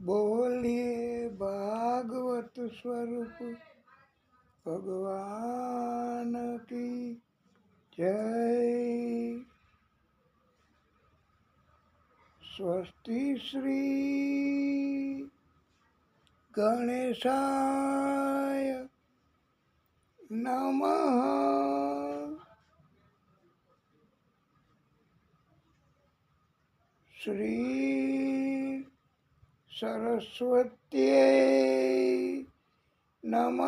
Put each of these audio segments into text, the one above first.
બોલીએ ભાગવત સ્વરૂપ ભગવાન કી જય. સ્વસ્તિ શ્રી ગણેશાય નમઃ. શ્રી સરસ્વત્यै નમઃ.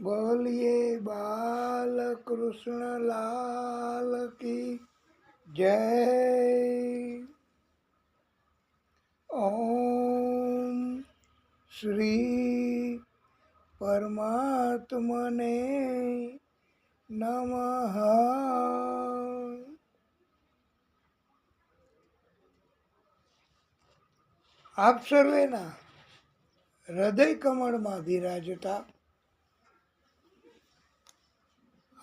બોલીએ બાલકૃષ્ણ લાલ કી જય. ઓમ શ્રી પરમાત્મને નમઃ. આપ સર્વેના હૃદય કમળમાં બિરાજતા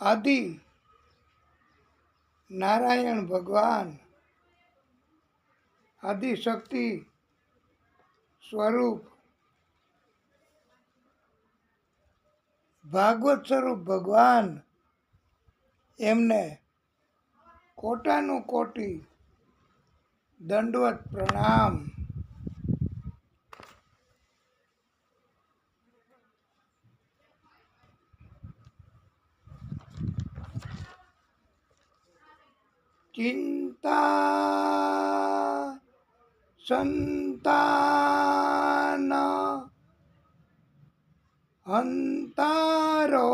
આદિ નારાયણ ભગવાન આદિશક્તિ સ્વરૂપ ભાગવત સ્વરૂપ ભગવાન એમને કોટાનું કોટી દંડવત પ્રણામ. ચિંતા સંતાન હંતારો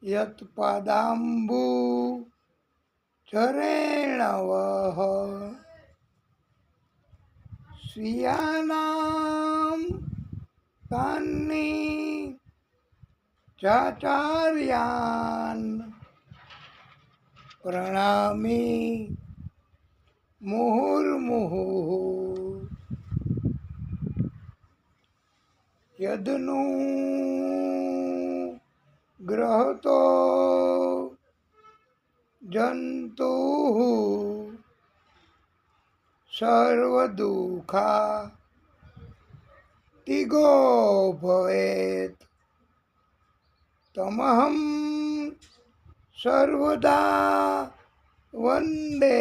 યત પાદાંબુ ચરેણવઃ સ્વીયાનામ તાન્ની ચાચાર્યાન પ્રણામી મુહુર્મુહુઃ. યદનુ ગ્રહતો જંતુઃ સર્વદુઃખા તિગો ભવેત તમહં સર્વદા વંદે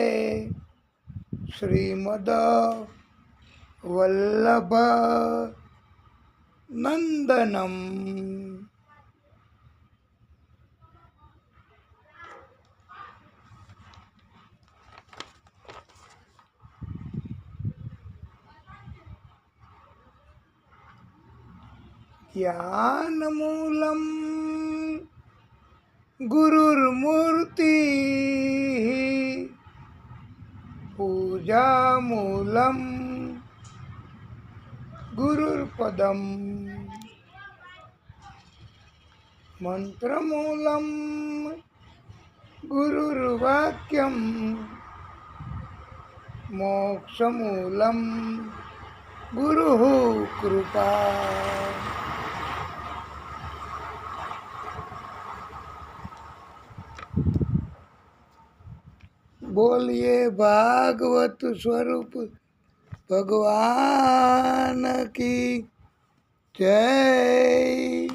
શ્રીમદ વલ્લભ નંદનમ. જ્ઞાનમૂલં ગુરુર્મૂર્તિ પૂજામૂલં ગુરુર્પદમ મંત્રમૂલં ગુરુર્વાક્યમ મોક્ષમૂલં ગુરુઃ કૃપા. બોલીએ ભાગવત સ્વરૂપ ભગવાન કી જય.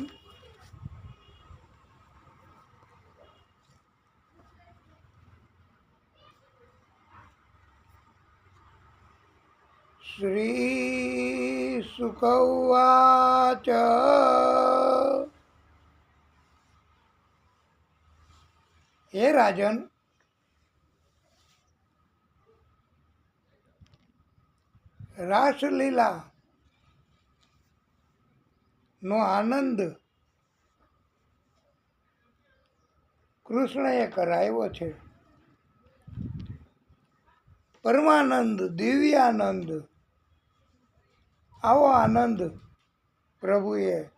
શ્રી શુક ઉવાચ. હે રાજન, રાસલીલા નો આનંદ કૃષ્ણએ કરાવ્યો છે. પરમાનંદ, દિવ્યાનંદ, આવો આનંદ પ્રભુએ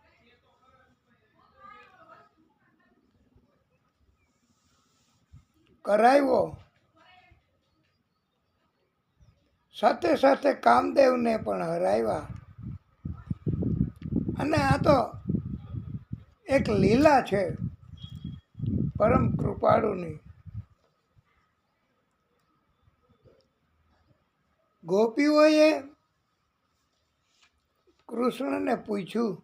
કરાવ્યો. સાથે સાથે કામદેવને પણ હરાવ્યા. અને આ તો એક લીલા છે પરમ કૃપાળુની. ગોપીઓએ કૃષ્ણને પૂછ્યું,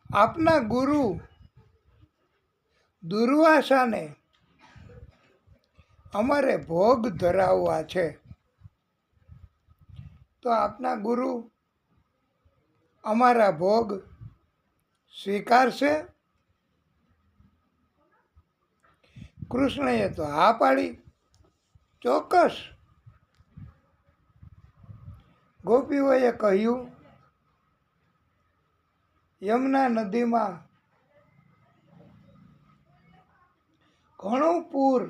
આપના ગુરુ દુર્વાસાને અમારે ભોગ ધરાવવા છે, તો આપના ગુરુ અમારા ભોગ સ્વીકારશે? કૃષ્ણએ તો હા પાડી, ચોક્કસ. ગોપીઓએ કહ્યું, યમુના નદીમાં ઘણું પૂર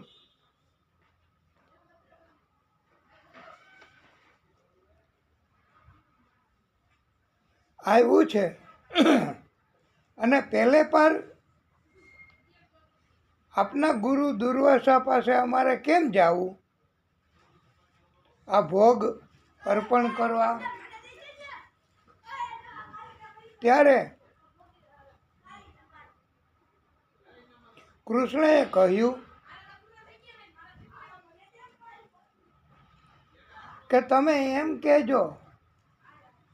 આવ્યું છે અને પહેલે પર આપના ગુરુ દુર્વાસા પાસે અમારે કેમ જવું આ ભોગ અર્પણ કરવા? ત્યારે કૃષ્ણએ કહ્યું કે તમે એમ કહેજો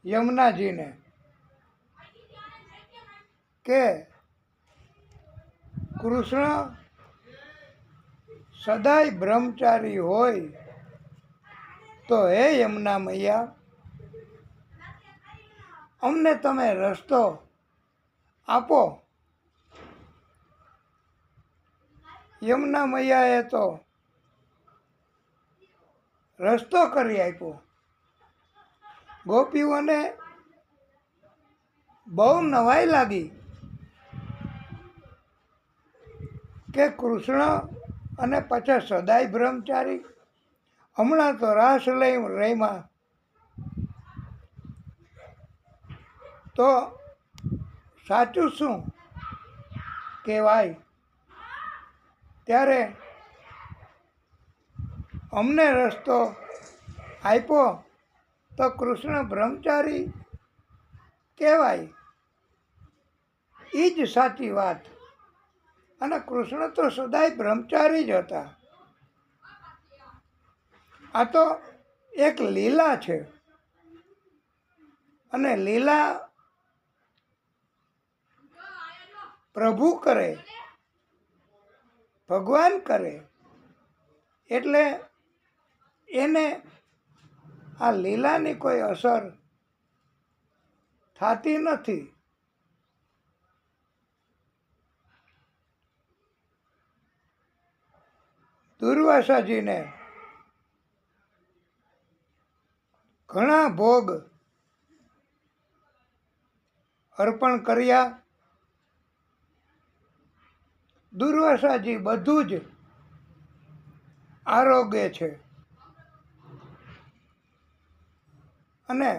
યમુનાજીને કે કૃષ્ણ સદાય બ્રહ્મચારી હોય, તો હે યમુના મૈયા, અમને તમે રસ્તો આપો. યમુના મૈયાએ તો રસ્તો કરી આપ્યો. ગોપીઓને બહુ નવાઈ લાગી કે કૃષ્ણ અને પછી સદાય બ્રહ્મચારી, હમણાં તો રાસ લઈ રહીમાં, તો સાચું શું કહેવાય? ત્યારે અમને રસ્તો આપ્યો તો કૃષ્ણ બ્રહ્મચારી કહેવાય, એ જ સાચી વાત. અને કૃષ્ણ તો સદાય બ્રહ્મચારી જ હતા. આ તો એક લીલા છે, અને લીલા પ્રભુ કરે, ભગવાન કરે, એટલે એને આ લીલાની કોઈ અસર થતી નથી. દુર્વાસાજીને ઘણા ભોગ અર્પણ કર્યા. દુર્વાસાજી બધું જ આરોગ્ય છે અને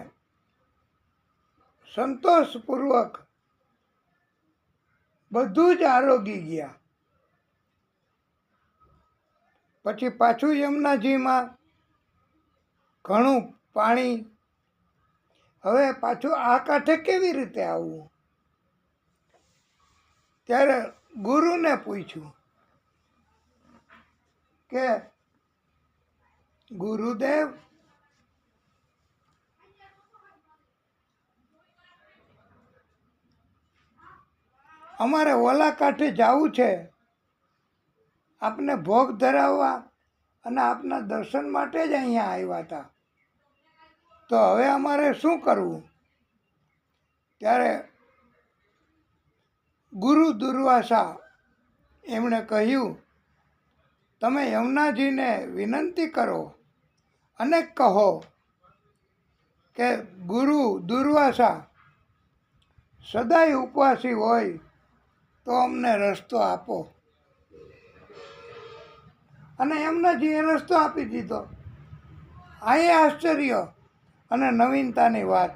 સંતોષપૂર્વક બધું જ આરોગી ગયા. પછી પાછું યમુનાજીમાં ઘણું પાણી, હવે પાછું આ કાંઠે કેવી રીતે આવવું? ત્યારે ગુરુને પૂછ્યું કે ગુરુદેવ, અમારે ઓલા કાંઠે જવું છે આપને ભોગ ધરાવવા, અને આપના દર્શન માટે જ અહીંયા આવ્યા હતા, તો હવે અમારે શું કરવું? ત્યારે ગુરુ દુર્વાસા એમણે કહ્યું, તમે યમુનાજીને વિનંતી કરો અને કહો કે ગુરુ દુર્વાસા સદાય ઉપવાસી હોય તો અમને રસ્તો આપો. અને યમુનાજીએ રસ્તો આપી દીધો. આ એ આશ્ચર્ય અને નવીનતાની વાત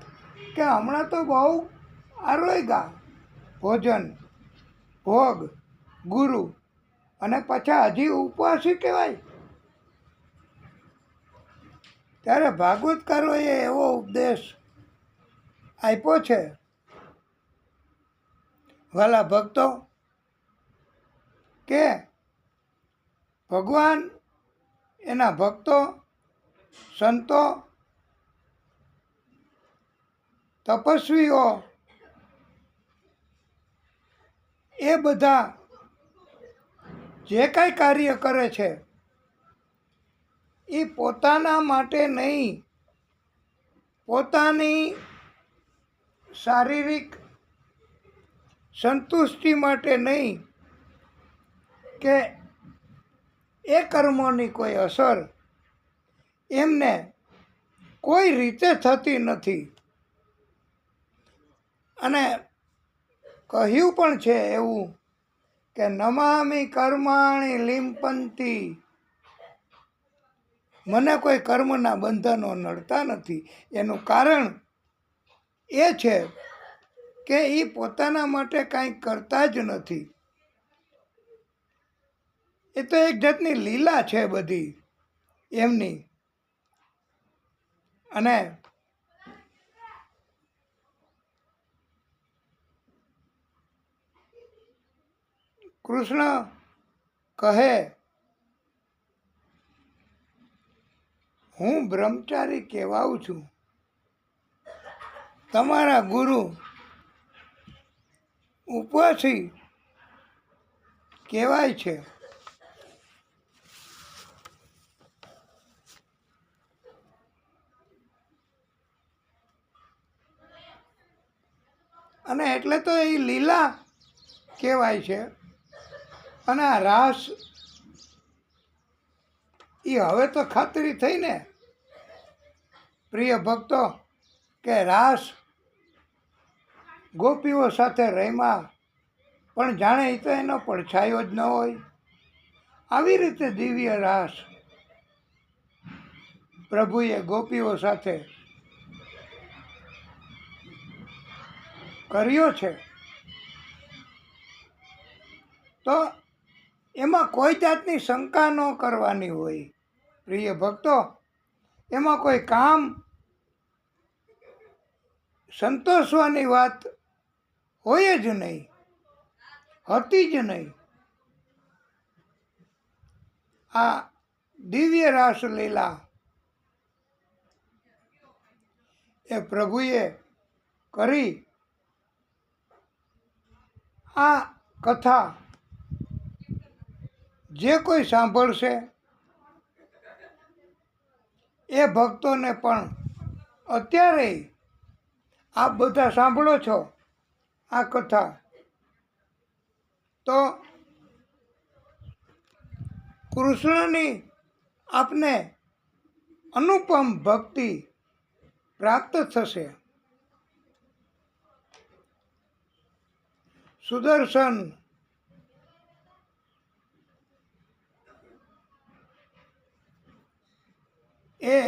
કે હમણાં તો બહુ આરોગ્યા ભોજન, ભોગ, ગુરુ, અને પાછા હજી ઉપવાસી કહેવાય. ત્યારે ભાગવતકારોએ એવો ઉપદેશ આપ્યો છે, વાલા ભક્તો, કે ભગવાન, એના ભક્તો, સંતો, તપસ્વીઓ એ બધા જે કાંઈ કાર્ય કરે છે એ પોતાના માટે નહીં, પોતાની શારીરિક સંતુષ્ટિ માટે નહીં, કે એ કર્મોની કોઈ અસર એમને કોઈ રીતે થતી નથી. અને કહ્યું પણ છે એવું કે નમામિ કર્માણી લિંપંતી, મને કોઈ કર્મના બંધનો નડતા નથી. એનું કારણ એ છે કે એ પોતાના માટે કાંઈ કરતા જ નથી. એ તો એક જાતની લીલા છે બધી એમની. અને કૃષ્ણ કહે, હું બ્રહ્મચારી કહેવાઉં છું, તમારા ગુરુ ઉપવાસી કહેવાય છે. અને એટલે તો એ લીલા કહેવાય છે. અને આ રાસ એ હવે તો ખાતરી થઈ ને પ્રિય ભક્તો, કે રાસ ગોપીઓ સાથે રમ્યા પણ જાણે એ તો એનો પડછાયો જ ન હોય. આવી રીતે દિવ્ય રાસ પ્રભુએ ગોપીઓ સાથે કર્યો છે. તો એમાં કોઈ જાતની શંકા ન કરવાની હોય પ્રિય ભક્તો. એમાં કોઈ કામ સંતોષવાની વાત હોય જ નહીં, હતી જ નહીં. આ દિવ્ય રાસલીલા એ પ્રભુએ કરી. આ કથા જે કોઈ સાંભળશે એ ભક્તોને પણ અત્યારે આપ બધા સાંભળો છો આ કથા, તો કૃષ્ણની આપને અનુપમ ભક્તિ પ્રાપ્ત થશે. સુદર્શન એ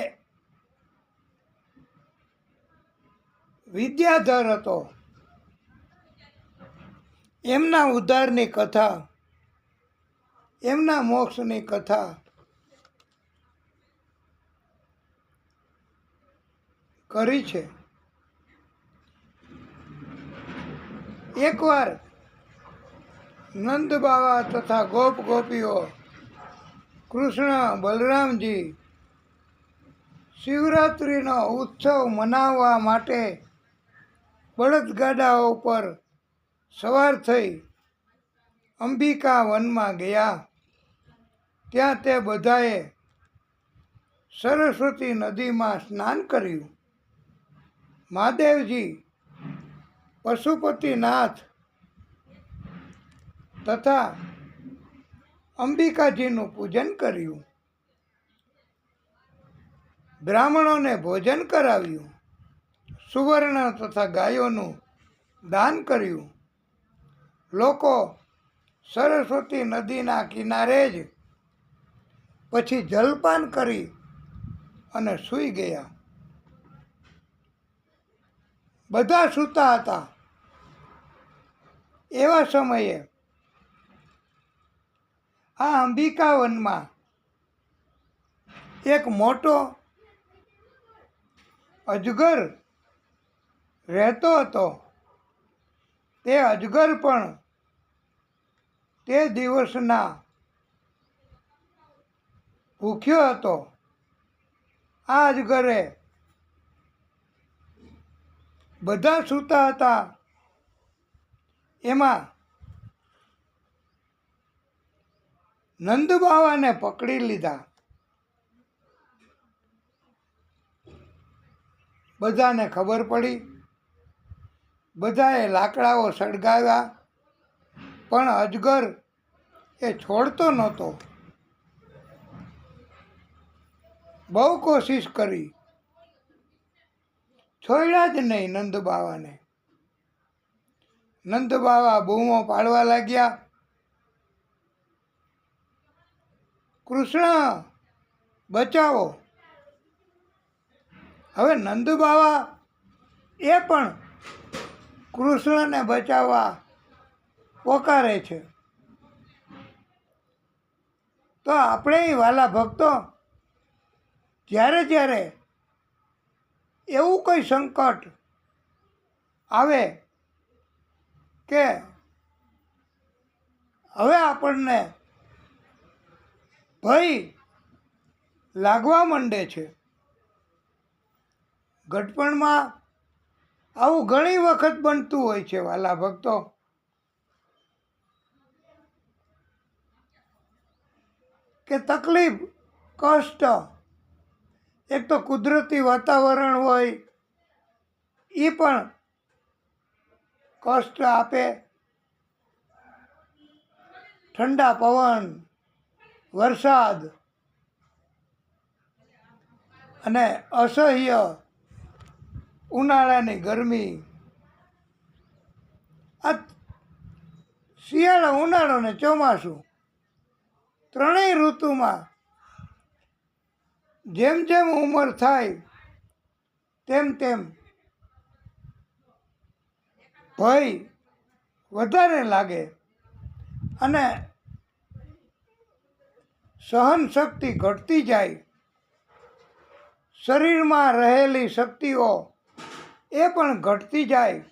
વિદ્યાધર હતો. એમના ઉદ્ધારની કથા, એમના મોક્ષની કથા કરી છે. એકવાર નંદ બાવા તથા ગોપ ગોપીઓ, કૃષ્ણ બલરામજી શિવરાત્રિનો ઉત્સવ મનાવવા માટે બળદગાડાઓ પર સવાર થઈ અંબિકા વનમાં ગયા. ત્યાં તે બધાએ સરસ્વતી નદીમાં સ્નાન કર્યું. મહાદેવજી, પશુપતિનાથ તથા અંબિકાજીનું પૂજન કર્યું. બ્રાહ્મણોને ભોજન કરાવ્યું. સુવર્ણ તથા ગાયોનું દાન કર્યું. લોકો સરસ્વતી નદીના કિનારે જ પછી જલપાન કરી અને સૂઈ ગયા. બધા સૂતા હતા. એવા સમયે આ અંબિકા વનમાં એક મોટો અજગર રહેતો હતો. તે અજગર પણ તે દિવસના ભૂખ્યો હતો. આ જ ઘરે બધા સૂતા હતા. એમાં નંદ બાવાને પકડી લીધા. બધાને ખબર પડી. બધાએ લાકડાઓ સળગાવ્યા, પણ અજગર એ છોડતો નહોતો. બહુ કોશિશ કરી, છોડ્યા જ નહીં નંદ બાવાને. નંદ બાવા બૂમો પાડવા લાગ્યા, કૃષ્ણ બચાવો. હવે નંદ બાવા એ પણ કૃષ્ણને બચાવવા પોકારે છે. તો આપણે વાલા ભક્તો, જ્યારે જ્યારે એવું કોઈ સંકટ આવે કે હવે આપણને ભય લાગવા માંડે છે, ઘટપણમાં આવું ઘણી વખત બનતું હોય છે વાલા ભક્તો. કે તકલીફ, કષ્ટ, એક તો કુદરતી વાતાવરણ હોય એ પણ કષ્ટ આપે. ઠંડા પવન, વરસાદ અને અસહ્ય ઉનાળાની ગરમી. આ શિયાળો, ઉનાળો ને ચોમાસું, ત્રણેય ઋતુમાં જેમ જેમ ઉંમર થાય તેમ તેમ ભય વધારે લાગે અને સહન શક્તિ ઘટતી જાય. શરીરમાં રહેલી શક્તિઓ એ પણ ઘટતી જાય.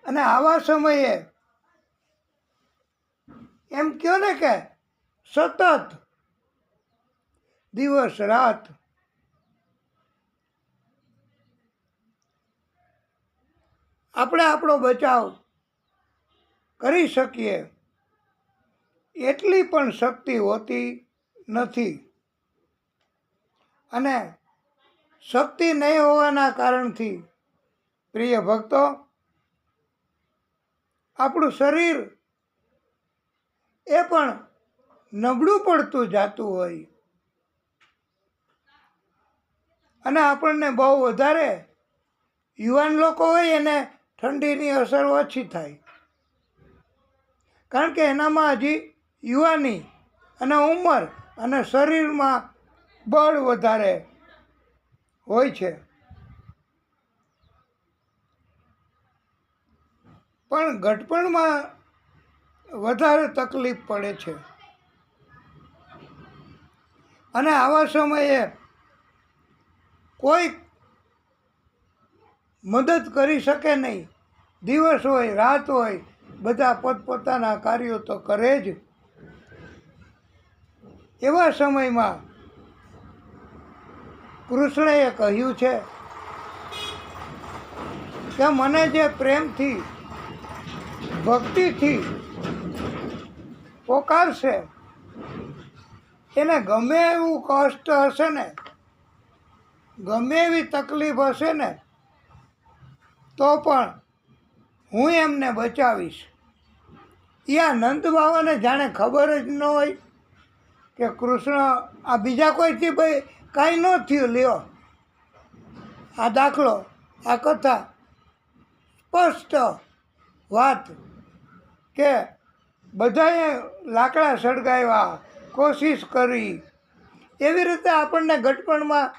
અને આવા સમયે એમ કહો ને કે સતત દિવસ રાત આપણે આપણો બચાવ કરી શકીએ એટલી પણ શક્તિ હોતી નથી. અને શક્તિ નહીં હોવાના કારણથી પ્રિય ભક્તો, આપણું શરીર એ પણ નબળું પડતું જાતું હોય અને આપણને બહુ વધારે યુવાન લોકો હોય એને ઠંડીની અસર ઓછી થાય, કારણ કે એનામાં હજી યુવાની અને ઉંમર અને શરીરમાં બળ વધારે હોય છે. પણ ઘટપણમાં વધારે તકલીફ પડે છે. અને આવા સમયે કોઈ મદદ કરી શકે નહીં. દિવસ હોય, રાત હોય, બધા પોતપોતાના કાર્યો તો કરે જ. એવા સમયમાં કૃષ્ણએ કહ્યું છે કે મને જે પ્રેમથી, ભક્તિથી પોકારશે એને ગમે એવું કષ્ટ હશે ને, ગમે એવી તકલીફ હશે ને, તો પણ હું એમને બચાવીશ. યા નંદ બાવાને જાણે ખબર જ ન હોય કે કૃષ્ણ આ બીજા કોઈથી ભાઈ કાંઈ ન થયું. લ્યો આ દાખલો, આ કથા સ્પષ્ટ વાત કે બધાએ લાકડા સળગાવ્યા, કોશિશ કરી. એવી રીતે આપણને ઘટપણમાં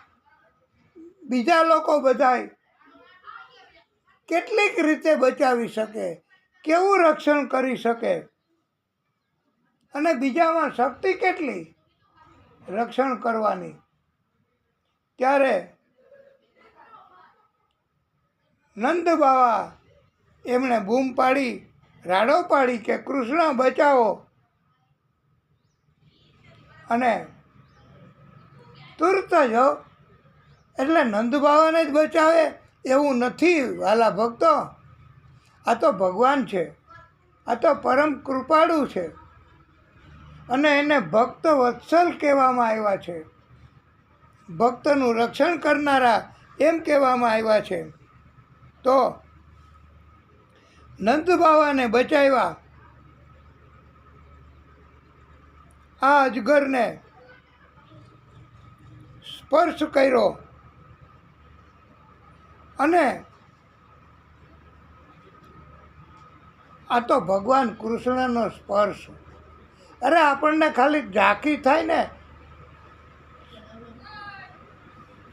બીજા લોકો બધાય કેટલીક રીતે બચાવી શકે, કેવું રક્ષણ કરી શકે, અને બીજામાં શક્તિ કેટલી રક્ષણ કરવાની. ત્યારે નંદ બાવા એમણે બૂમ પાડી, રાડો પાડી કે કૃષ્ણ બચાવો. અને તુરત જ એટલે નંદબાવાને જ બચાવે એવું નથી વાલા ભક્તો. આ તો ભગવાન છે, આ તો પરમ કૃપાળુ છે અને એને ભક્ત વત્સલ કહેવામાં આવ્યા છે. ભક્તનું રક્ષણ કરનારા એમ કહેવામાં આવ્યા છે. તો નંદ બાવાને બચાવ્યા. આ અજગરને સ્પર્શ કર્યો અને આ તો ભગવાન કૃષ્ણનો સ્પર્શ. અરે આપણને ખાલી ઝાંખી થાય ને,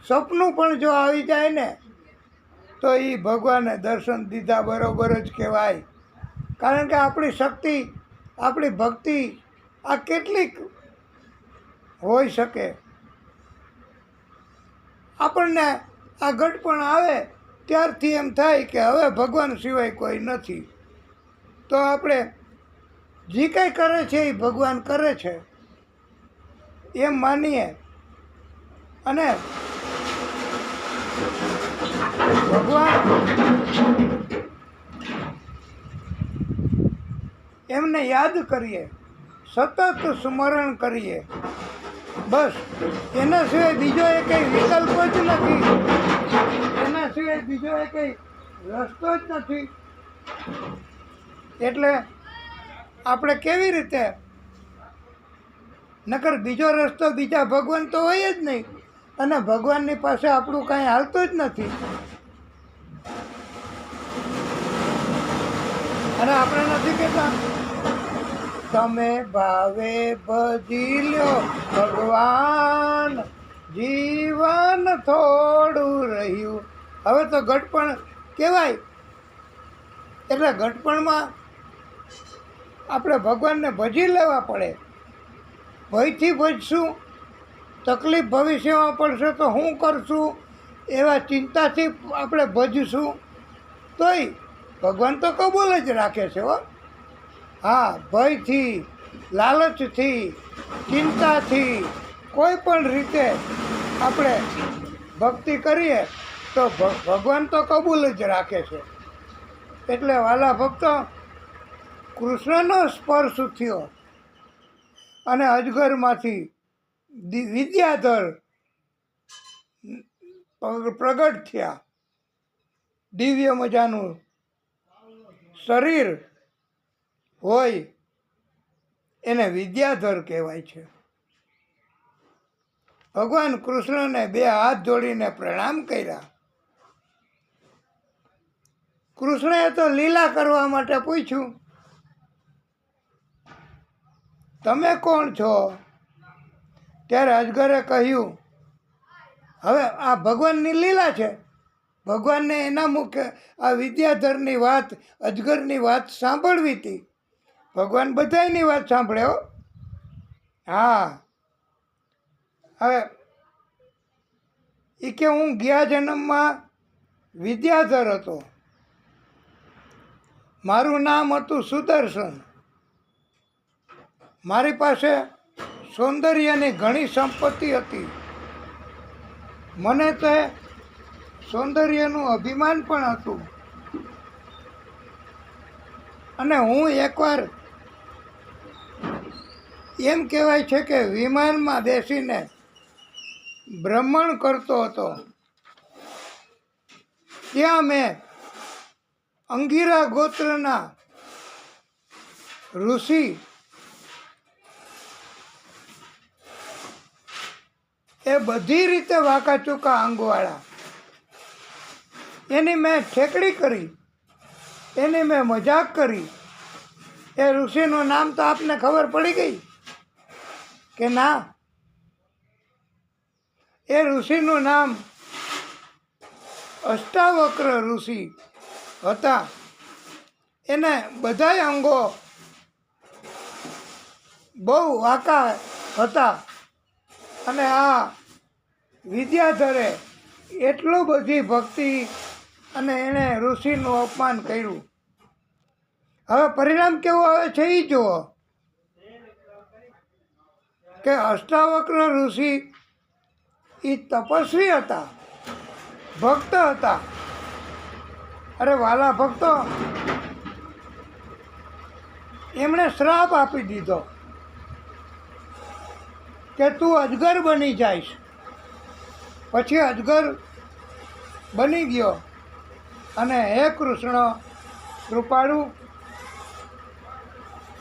સપનું પણ જો આવી જાય ને તો એ ભગવાને દર્શન દીધા બરોબર જ કહેવાય. કારણ કે આપણી શક્તિ, આપણી ભક્તિ આ કેટલીક હોઈ શકે. આપણને આ ઘટપણ આવે ત્યારથી એમ થાય કે હવે ભગવાન સિવાય કોઈ નથી. તો આપણે જે કંઈ કરે છે એ ભગવાન કરે છે એમ માનીએ અને ભગવાન એમને યાદ કરીએ, સતત સ્મરણ કરીએ. બસ એના સિવાય બીજો એ કંઈ વિકલ્પ જ નથી, એના સિવાય બીજો એ કંઈ રસ્તો જ નથી. એટલે આપણે કેવી રીતે, નકર બીજો રસ્તો બીજા ભગવાન તો હોય જ નહીં અને ભગવાનની પાસે આપણું કાંઈ હાલતું જ નથી. અને આપણે નથી કહેતા તમે ભાવે ભજી લ્યો ભગવાન, જીવન થોડું રહ્યું. હવે તો ઘટપણ કહેવાય. એટલે ઘટપણમાં આપણે ભગવાનને ભજી લેવા પડે. ભયથી ભજશું, તકલીફ ભવિષ્યમાં પડશે તો શું કરશું એવા ચિંતાથી આપણે ભજશું તોય ભગવાન તો કબૂલ જ રાખે છે હો. હા, ભયથી, લાલચથી, ચિંતાથી કોઈ પણ રીતે આપણે ભક્તિ કરીએ તો ભગવાન તો કબૂલ જ રાખે છે. એટલે વાલા ભક્તો, કૃષ્ણનો સ્પર્શ થયો અને અજગરમાંથી વિદ્યાધર પ્રગટ થયા. દિવ્ય મજાનું શરીર હોય એને વિદ્યાધર કહેવાય છે. ભગવાન કૃષ્ણને બે હાથ જોડીને પ્રણામ કર્યા. કૃષ્ણએ તો લીલા કરવા માટે પૂછ્યું, તમે કોણ છો? ત્યારે અજગરે કહ્યું, હવે આ ભગવાનની લીલા છે. ભગવાનને એના મુખે આ વિદ્યાધરની વાત, અજગરની વાત સાંભળવી હતી. ભગવાન બધાયની વાત સાંભળે હો. હા, હવે એ કે હું ગયા જન્મમાં વિદ્યાધર હતો, મારું નામ હતું સુદર્શન, મારી પાસે સૌંદર્યની ઘણી સંપત્તિ હતી, મને તે સૌંદર્યનું અભિમાન પણ હતું અને હું એકવાર એમ કહેવાય છે કે વિમાનમાં બેસીને ભ્રમણ કરતો હતો. ત્યાં મેં અંગીરા ગોત્રના ઋષિ એ બધી રીતે વાંકા ચૂકા અંગવાળા, એની મેં ઠેકડી કરી, એની મેં મજાક કરી. એ ઋષિનું નામ તો આપને ખબર પડી ગઈ કે ના? એ ઋષિનું નામ અષ્ટાવક્ર ઋષિ હતા. એને બધાય અંગો બહુ વાંકા હતા અને આ વિદ્યાધરે એટલું બધી ભક્તિ અને એણે ઋષિનું અપમાન કર્યું. હવે પરિણામ કેવું આવે છે એ જુઓ કે અષ્ટાવક્ર ઋષિ એ તપસ્વી હતા, ભક્ત હતા. અરે વાલા ભક્તો, એમણે શ્રાપ આપી દીધો કે તું અજગર બની જઈશ. પછી અજગર બની ગયો અને હે કૃષ્ણ કૃપાળુ,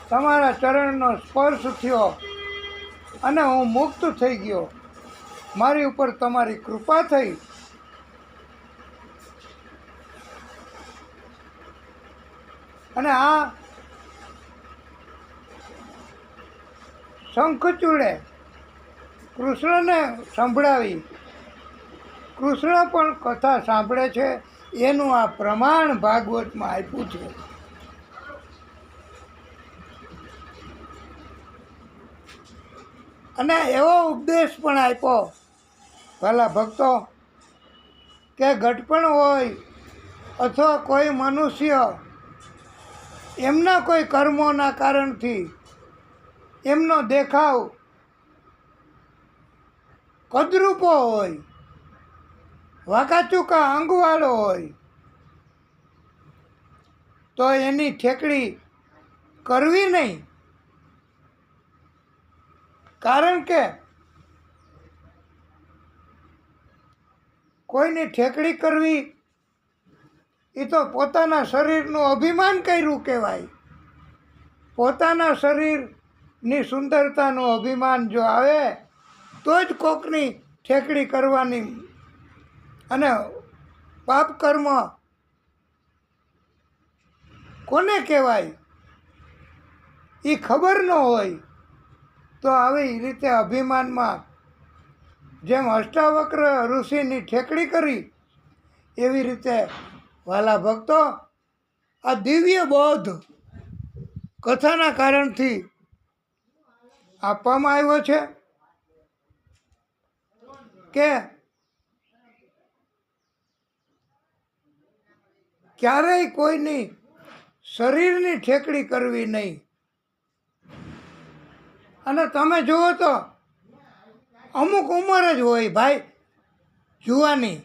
તમારા ચરણનો સ્પર્શ થયો અને હું મુક્ત થઈ ગયો. મારી ઉપર તમારી કૃપા થઈ. અને આ શંખચૂડે કૃષ્ણને સંભળાવી. કૃષ્ણ પણ કથા સાંભળે છે, એનું આ પ્રમાણ ભાગવતમાં આપ્યું છે. અને એવો ઉપદેશ પણ આપ્યો ભલા ભક્તો કે ઘટપણ હોય અથવા કોઈ મનુષ્ય એમના કોઈ કર્મોના કારણથી એમનો દેખાવ કદરૂપો હોય, વાંકાચૂકા અંગવાળો હોય, તો એની ઠેકડી કરવી નહીં. કારણ કે કોઈની ઠેકડી કરવી એ તો પોતાના શરીરનું અભિમાન કર્યું કહેવાય. પોતાના શરીરની સુંદરતાનું અભિમાન જો આવે તો જ કોકની ઠેકડી કરવાની. અને પાપ કર્મ કોને કહેવાય એ ખબર ન હોય તો આવી રીતે અભિમાનમાં જેમ અષ્ટાવક્ર ઋષિની ઠેકડી કરી એવી રીતે વાલા ભક્તો આ દિવ્ય બોધ કથાના કારણથી આપવામાં આવ્યો છે કે ક્યારેય કોઈની શરીરની ઠેકડી કરવી નહીં. અને તમે જુઓ તો અમુક ઉંમર જ હોય ભાઈ, જવાની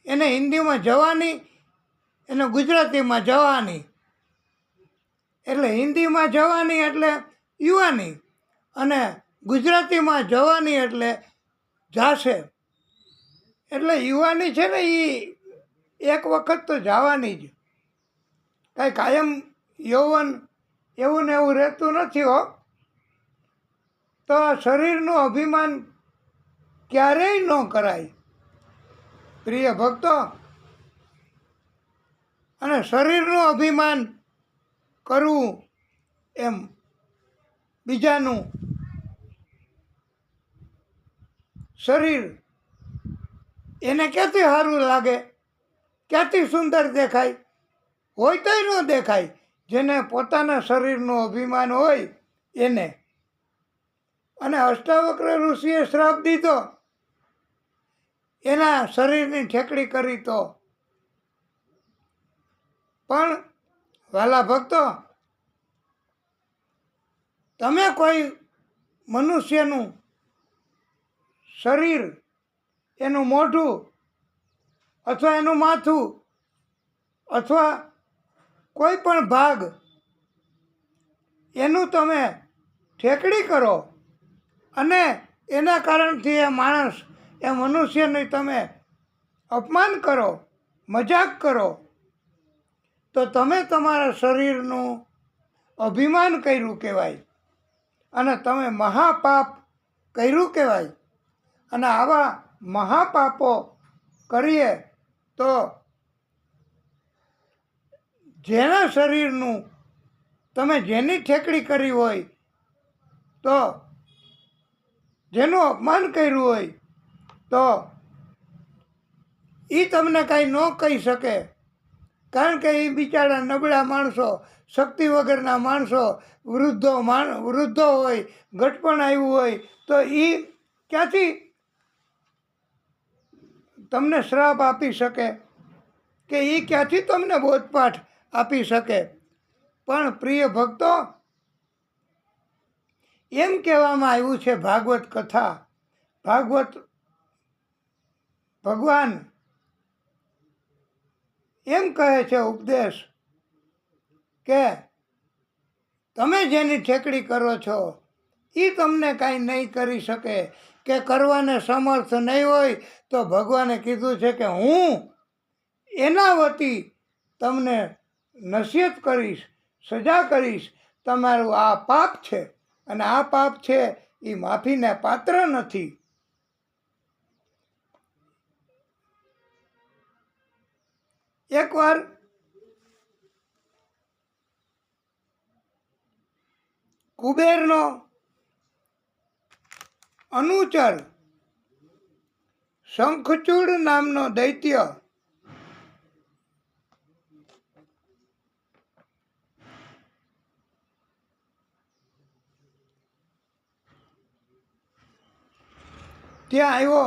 એને હિન્દીમાં જવાની, એને ગુજરાતીમાં જવાની. એટલે હિન્દીમાં જવાની એટલે યુવાની અને ગુજરાતીમાં જવાની એટલે જાશે. એટલે યુવાની છે ને એ એક વખત તો જવાની જ, કાંઈ કાયમ યૌવન એવું ને એવું રહેતું નથી હો. તો આ શરીરનું અભિમાન ક્યારેય ન કરાય પ્રિય ભક્તો. અને શરીરનું અભિમાન કરવું એમ બીજાનું શરીર એને ક્યાંથી સારું લાગે, ક્યાંથી સુંદર દેખાય? હોય તોય ન દેખાય. જેને પોતાના શરીરનું અભિમાન હોય એને. અને અષ્ટાવક્ર ઋષિએ શ્રાપ દીધો, એના શરીરની ઠેકડી કરી તો. પણ વાલા ભક્તો, તમે કોઈ મનુષ્યનું શરીર, એનું મોઢું અથવા એનું માથું અથવા કોઈ પણ ભાગ એનું તમે ઠેકડી કરો અને એના કારણથી એ માણસ, એ મનુષ્યનું તમે અપમાન કરો, મજાક કરો, તો તમે તમારા શરીરનું અભિમાન કર્યું કહેવાય અને તમે મહાપાપ કર્યું કહેવાય. અને આવા મહાપાપો કરીએ તો જેના શરીરનું તમે જેની ઠેકડી કરી હોય, તો જેનું અપમાન કર્યું હોય, તો એ તમને કાંઈ ન કહી શકે. કારણ કે એ બિચારા નબળા માણસો, શક્તિ વગરના માણસો, વૃદ્ધો હોય, ઘટપણ આવ્યું હોય, તો એ ક્યાંથી તમને શ્રાપ આપી શકે કે એ ક્યાંથી તમને બોધપાઠ આપી શકે? પણ પ્રિય ભક્તો, એમ કહેવામાં આવ્યું છે ભાગવત કથા, ભાગવત ભગવાન એમ કહે છે ઉપદેશ કે તમે જેની ઠેકડી કરો છો એ તમને કાંઈ નહીં કરી શકે, કે કરવાને સમર્થ નહીં હોય તો ભગવાને કીધું છે કે હું એના વતી તમને નસીહત કરીશ, સજા કરીશ. તમારું આ પાપ છે અને આ પાપ છે એ માફીને પાત્ર નથી. એકવાર કુબેરનો અનુચર શંખચૂડ નામનો દૈત્ય ત્યાં આવ્યો.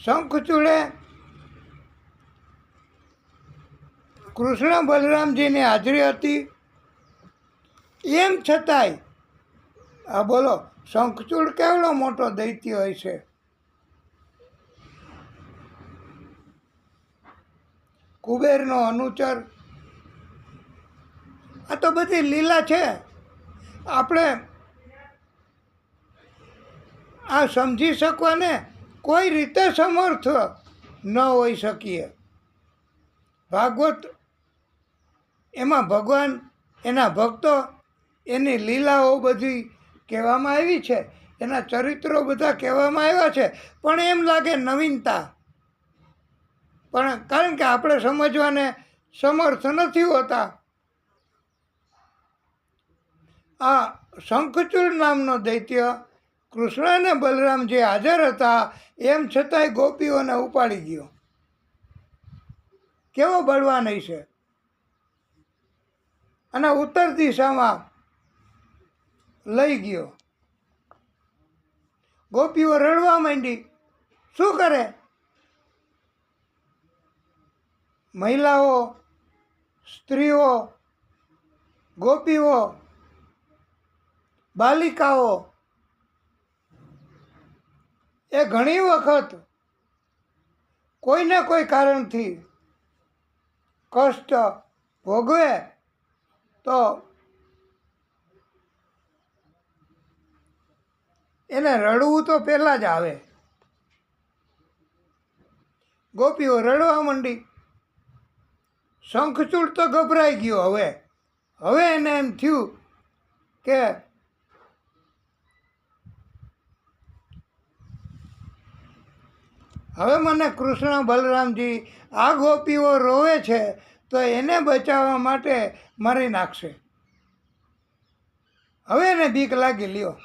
શંખચૂડે કૃષ્ણ બલરામજીની હાજરી હતી, એમ છતાંય આ બોલો શંખચૂડ કેવડો મોટો દૈત્ય હોય છે. કુબેરનો અનુચર. આ તો બધી લીલા છે, આપણે આ સમજી શકવાને કોઈ રીતે સમર્થ ન હોઈ શકીએ. ભાગવત એમાં ભગવાન, એના ભક્તો, એની લીલાઓ બધી કહેવામાં આવી છે, એના ચરિત્રો બધા કહેવામાં આવ્યા છે. પણ એમ લાગે નવીનતા, પણ કારણ કે આપણે સમજવાને સમર્થ નથી હોતા. આ શંખચૂડ નામનો દૈત્ય કૃષ્ણ અને બલરામ જે હાજર હતા એમ છતાંય ગોપીઓને ઉપાડી ગયો. કેવો બળવાન છે. અને ઉત્તર દિશામાં લઈ ગયો. ગોપીઓ રડવા માંડી. શું કરે? મહિલાઓ, સ્ત્રીઓ, ગોપીઓ, બાલિકાઓ એ ઘણી વખત કોઈને કોઈ કારણથી કષ્ટ ભોગવે તો એને રડવું તો પહેલાં જ આવે. ગોપીઓ રડવા માંડી. શંખચૂડ તો ગભરાઈ ગયો. હવે એને એમ થયું કે હવે મને કૃષ્ણ બલરામજી આ ગોપીઓ રોવે છે તો એને બચાવવા માટે મારી નાખશે. હવે એને બીક લાગી લ્યો.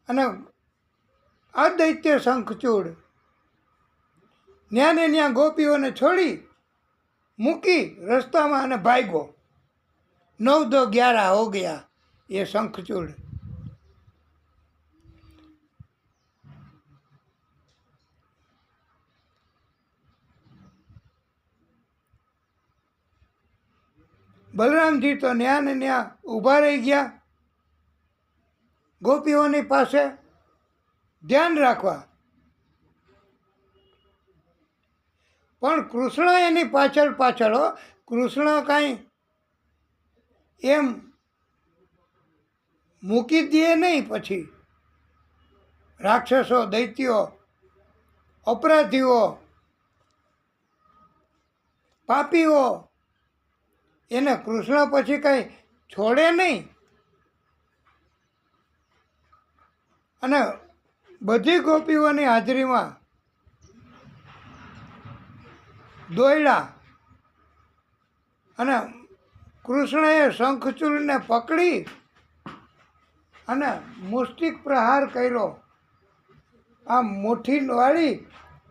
અને આ દૈત્ય શંખચૂડ ન્યા ને ન્યા ગોપીઓને છોડી મૂકી રસ્તામાં અને ભાગ્યો. 9 દો 11 હો ગયા એ શંખચૂડ. બલરામજી તો ન્યા ને ન્યા ઊભા રહી ગયા ગોપીઓની પાસે ધ્યાન રાખવા. પણ કૃષ્ણ એની પાછળ કૃષ્ણ કાંઈ એમ મૂકી દે નહીં. પછી રાક્ષસો, દૈત્યો, અપરાધીઓ, પાપીઓ એને કૃષ્ણ પછી કાંઈ છોડે નહીં. અને બધી ગોપીઓની હાજરીમાં દોડ્યા અને કૃષ્ણએ શંખચૂડને પકડી અને મુષ્ટિક પ્રહાર કર્યો. આમ મુઠ્ઠી વાળી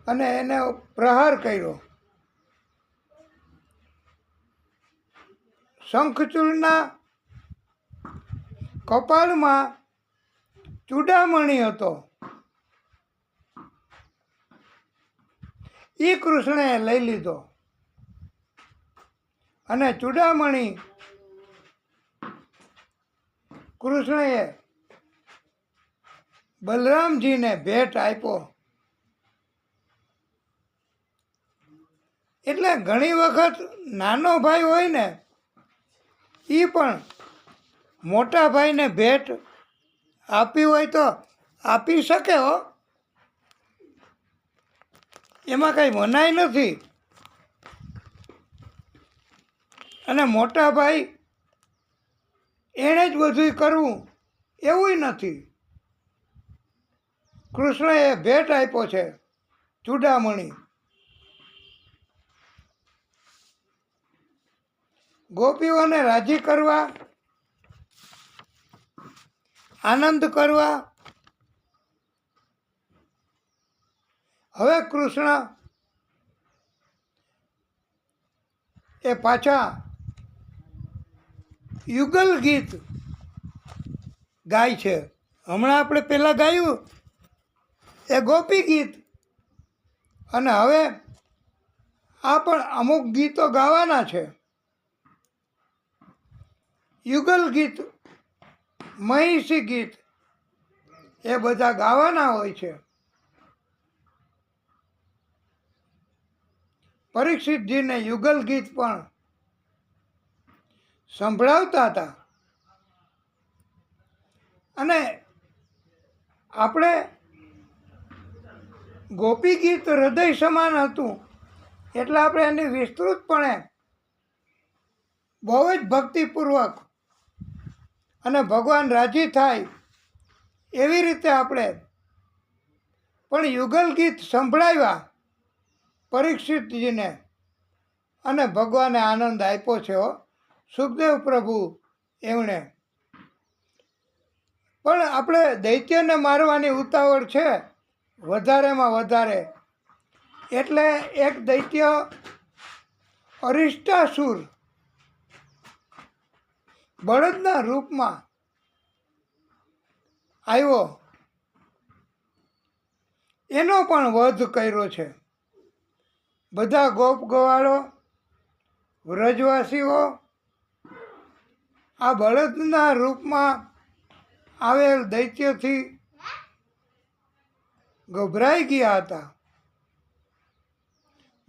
અને એને પ્રહાર કર્યો. શંખચૂડના કપાળમાં ચૂડામણી હતો. એ કૃષ્ણએ લઈ લીધો અને ચૂડામણી કૃષ્ણએ બલરામજીને ભેટ આપ્યો. એટલે ઘણી વખત નાનો ભાઈ હોય ને એ પણ મોટા ભાઈને ભેટ આપી હોય તો આપી શકે હો, એમાં કંઈ મનાઈ નથી. અને મોટા ભાઈ એણે જ બધું કરવું એવું નથી. કૃષ્ણએ ભેટ આપ્યો છે ચૂડામણી. ગોપીઓને રાજી કરવા, આનંદ કરવા. હવે કૃષ્ણ એ પાછા યુગલ ગીત ગાય છે. હમણાં આપણે પહેલાં ગાયું એ ગોપી ગીત, અને હવે આ પણ અમુક ગીતો ગાવાના છે. યુગલ ગીત, મહિષી ગીત એ બધા ગાવાના હોય છે. પરીક્ષિતજીને યુગલ ગીત પણ સંભળાવતા હતા. અને આપણે ગોપી ગીત હૃદય સમાન હતું એટલે આપણે એની વિસ્તૃતપણે બહુ જ ભક્તિપૂર્વક અને ભગવાન રાજી થાય એવી રીતે આપણે પણ યુગલ ગીત સંભળાવ્યા પરીક્ષિતજીને, અને ભગવાને આનંદ આપ્યો છે. સુખદેવ પ્રભુ એમણે પણ આપણે દૈત્યને મારવાની ઉતાવળ છે વધારેમાં વધારે. એટલે એક દૈત્ય અરિષ્ટાસુર બળદના રૂપમાં આવ્યો, એનો પણ વધ કર્યો છે. બધા ગોપ ગવાળો, વ્રજવાસીઓ આ બળદના રૂપમાં આવેલ દૈત્યથી ગભરાઈ ગયા હતા.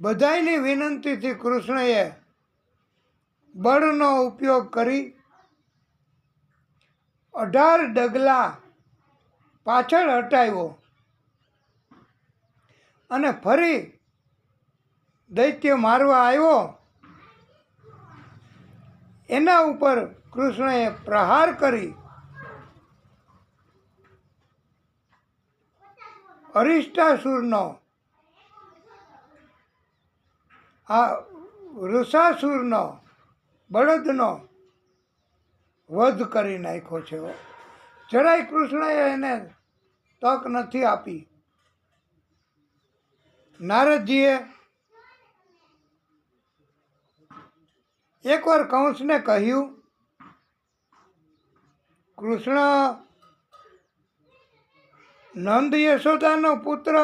બધાયની વિનંતીથી કૃષ્ણએ બળનો ઉપયોગ કરી 18 ડગલા પાછળ હટાવ્યો અને ફરી દૈત્ય મારવા આવ્યો. એના ઉપર કૃષ્ણએ પ્રહાર કરી અરિષ્ટાસુરનો, આ વૃષાસુરનો, બળદનો વધ કરી નાખ્યો છે. જરાય કૃષ્ણએ એને તક નથી આપી. નારદજીએ એકવાર કંસને કહ્યું, કૃષ્ણ નંદ યશોદાનો પુત્ર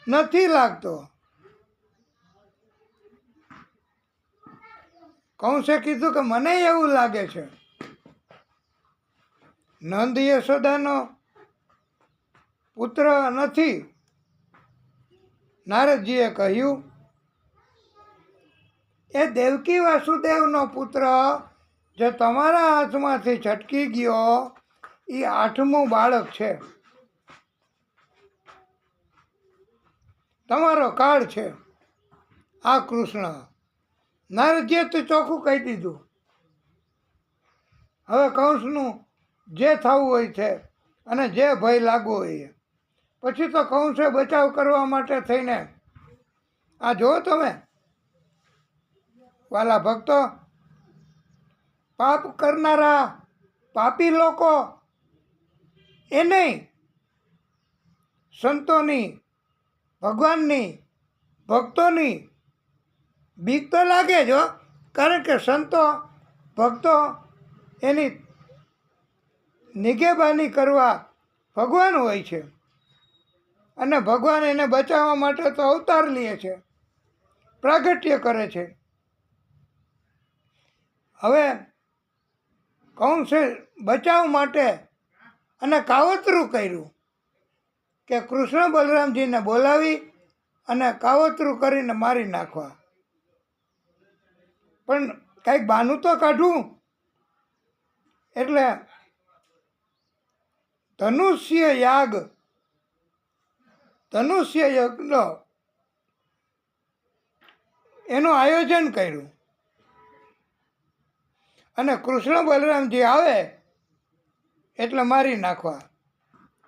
નથી લાગતો. કંસે કીધું કે મને એવું લાગે છે. નંદ યશોદાનો પુત્ર નથી. નારદજીએ કહ્યું, એ દેવકી વાસુદેવનો પુત્ર જે તમારા હાથમાંથી છટકી ગયો એ 8મું બાળક છે. તમારો કાળ છે આ કૃષ્ણ. નારદજીએ તો ચોખ્ખું કહી દીધું. હવે કંસનું જે થવું હોય છે અને જે ભય લાગવો હોય. પછી તો કંસે બચાવ કરવા માટે થઈને આ જો તમે વાલા ભક્તો, પાપ કરનારા પાપી લોકો એ નહીં, સંતોની, ભગવાનની, ભક્તોની બીક તો લાગે જ હો. કારણ કે સંતો ભક્તો એની નિગેબાની કરવા ભગવાન હોય છે, અને ભગવાન એને બચાવવા માટે તો અવતાર લે છે, પ્રાગટ્ય કરે છે. હવે કંસે બચાવ માટે અને કાવતરું કર્યું કે કૃષ્ણ બલરામજીને બોલાવી અને કાવતરું કરીને મારી નાખવા. પણ કંઈક બહાનું તો કાઢવું. એટલે ધનુષ્ય યજ્ઞ એનું આયોજન કર્યું અને કૃષ્ણ બલરામજી આવે એટલે મારી નાખવા,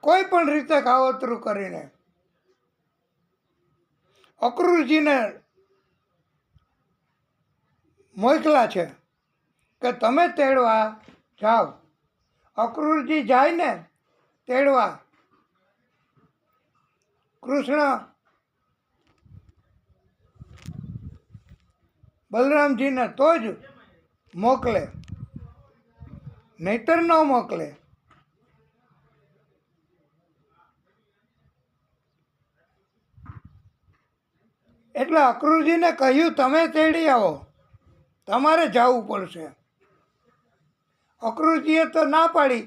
કોઈ પણ રીતે કાવતરું કરીને. અક્રૂરજીને મોકલા છે કે તમે તેડવા જાઓ. અક્રૂરજી જાય ને તેડવા, કૃષ્ણ બલરામજીને તો જ મોકલે, નહીતર ન મોકલે. એટલે અક્રૂરજીને કહ્યું તમે તેડી આવો, તમારે જવું પડશે. અક્રૂરજીએ તો ના પાડી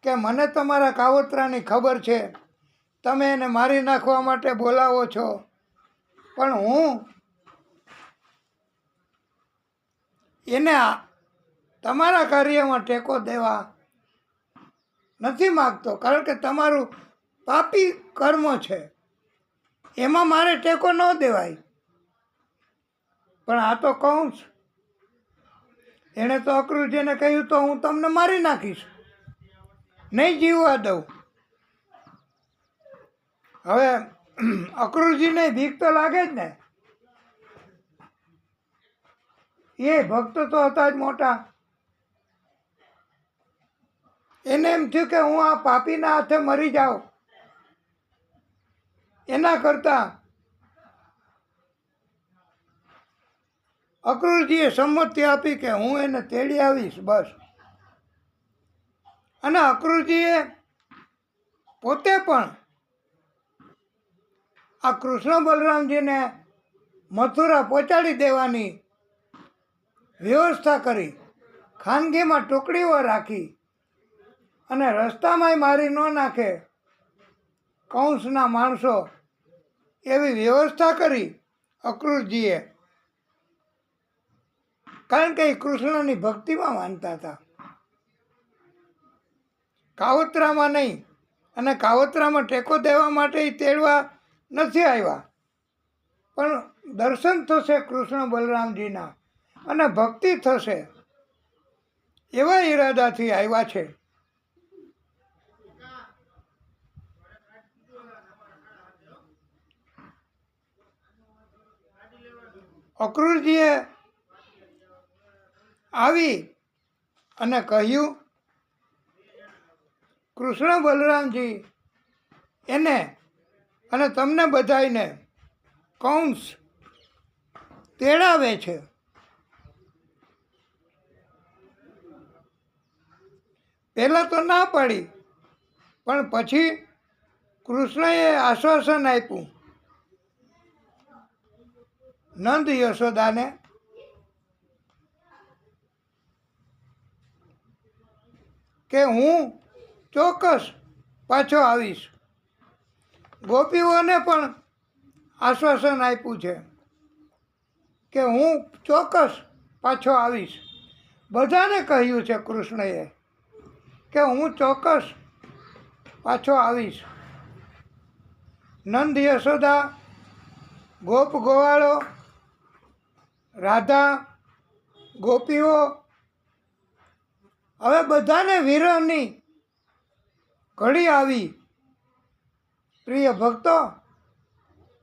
કે મને તમારા કાવતરાની ખબર છે, તમે એને મારી નાખવા માટે બોલાવો છો, પણ હું એને તમારા કાર્યમાં ટેકો દેવા નથી માગતો, કારણ કે તમારું પાપી કર્મ છે, એમાં મારે ટેકો ન દેવાય. પણ આ તો કંસ, એણે તો અક્રૂરજીને કહ્યું તો હું તમને મારી નાખીશ, નહીં જીવવા દઉં. હવે અક્રૂરજીને બીક તો લાગે જ ને, એ ભક્ત તો હતા જ મોટા. એને એમ થયું કે હું આ પાપીના હાથે મરી જાઉં, એના કરતાં અક્રૂરજીએ સંમતિ આપી કે હું એને તેડી આવીશ બસ. અને અક્રૂરજીએ પોતે પણ આ કૃષ્ણ બલરામજીને મથુરા પહોંચાડી દેવાની વ્યવસ્થા કરી, ખાનગીમાં ટુકડીઓ રાખી અને રસ્તામાંય મારી ન નાખે કંસના માણસો, એવી વ્યવસ્થા કરી અક્રૂરજીએ. કારણ કે એ કૃષ્ણની ભક્તિમાં માનતા હતા, કાવતરામાં નહીં. અને કાવતરામાં ટેકો દેવા માટે એ તેડવા નથી આવ્યા, પણ દર્શન થશે કૃષ્ણ બલરામજીના અને ભક્તિ થશે એવા ઈરાદાથી આવ્યા છે. અક્રૂરજીએ આવી અને કહ્યું, કૃષ્ણ બલરામજી એને અને તમને બધાને કંસ તેડાવે છે. પહેલાં તો ના પાડી, પણ પછી કૃષ્ણએ આશ્વાસન આપ્યું નંદ યશોદાને કે હું ચોક્કસ પાછો આવીશ. ગોપીઓને પણ આશ્વાસન આપ્યું છે કે હું ચોક્કસ પાછો આવીશ. બધાને કહ્યું છે કૃષ્ણએ કે હું ચોક્કસ પાછો આવીશ. નંદ યશોદા, ગોપ ગોવાળો, રાધા, ગોપીઓ, હવે બધાને વિરહની ઘડી આવી. પ્રિય ભક્તો,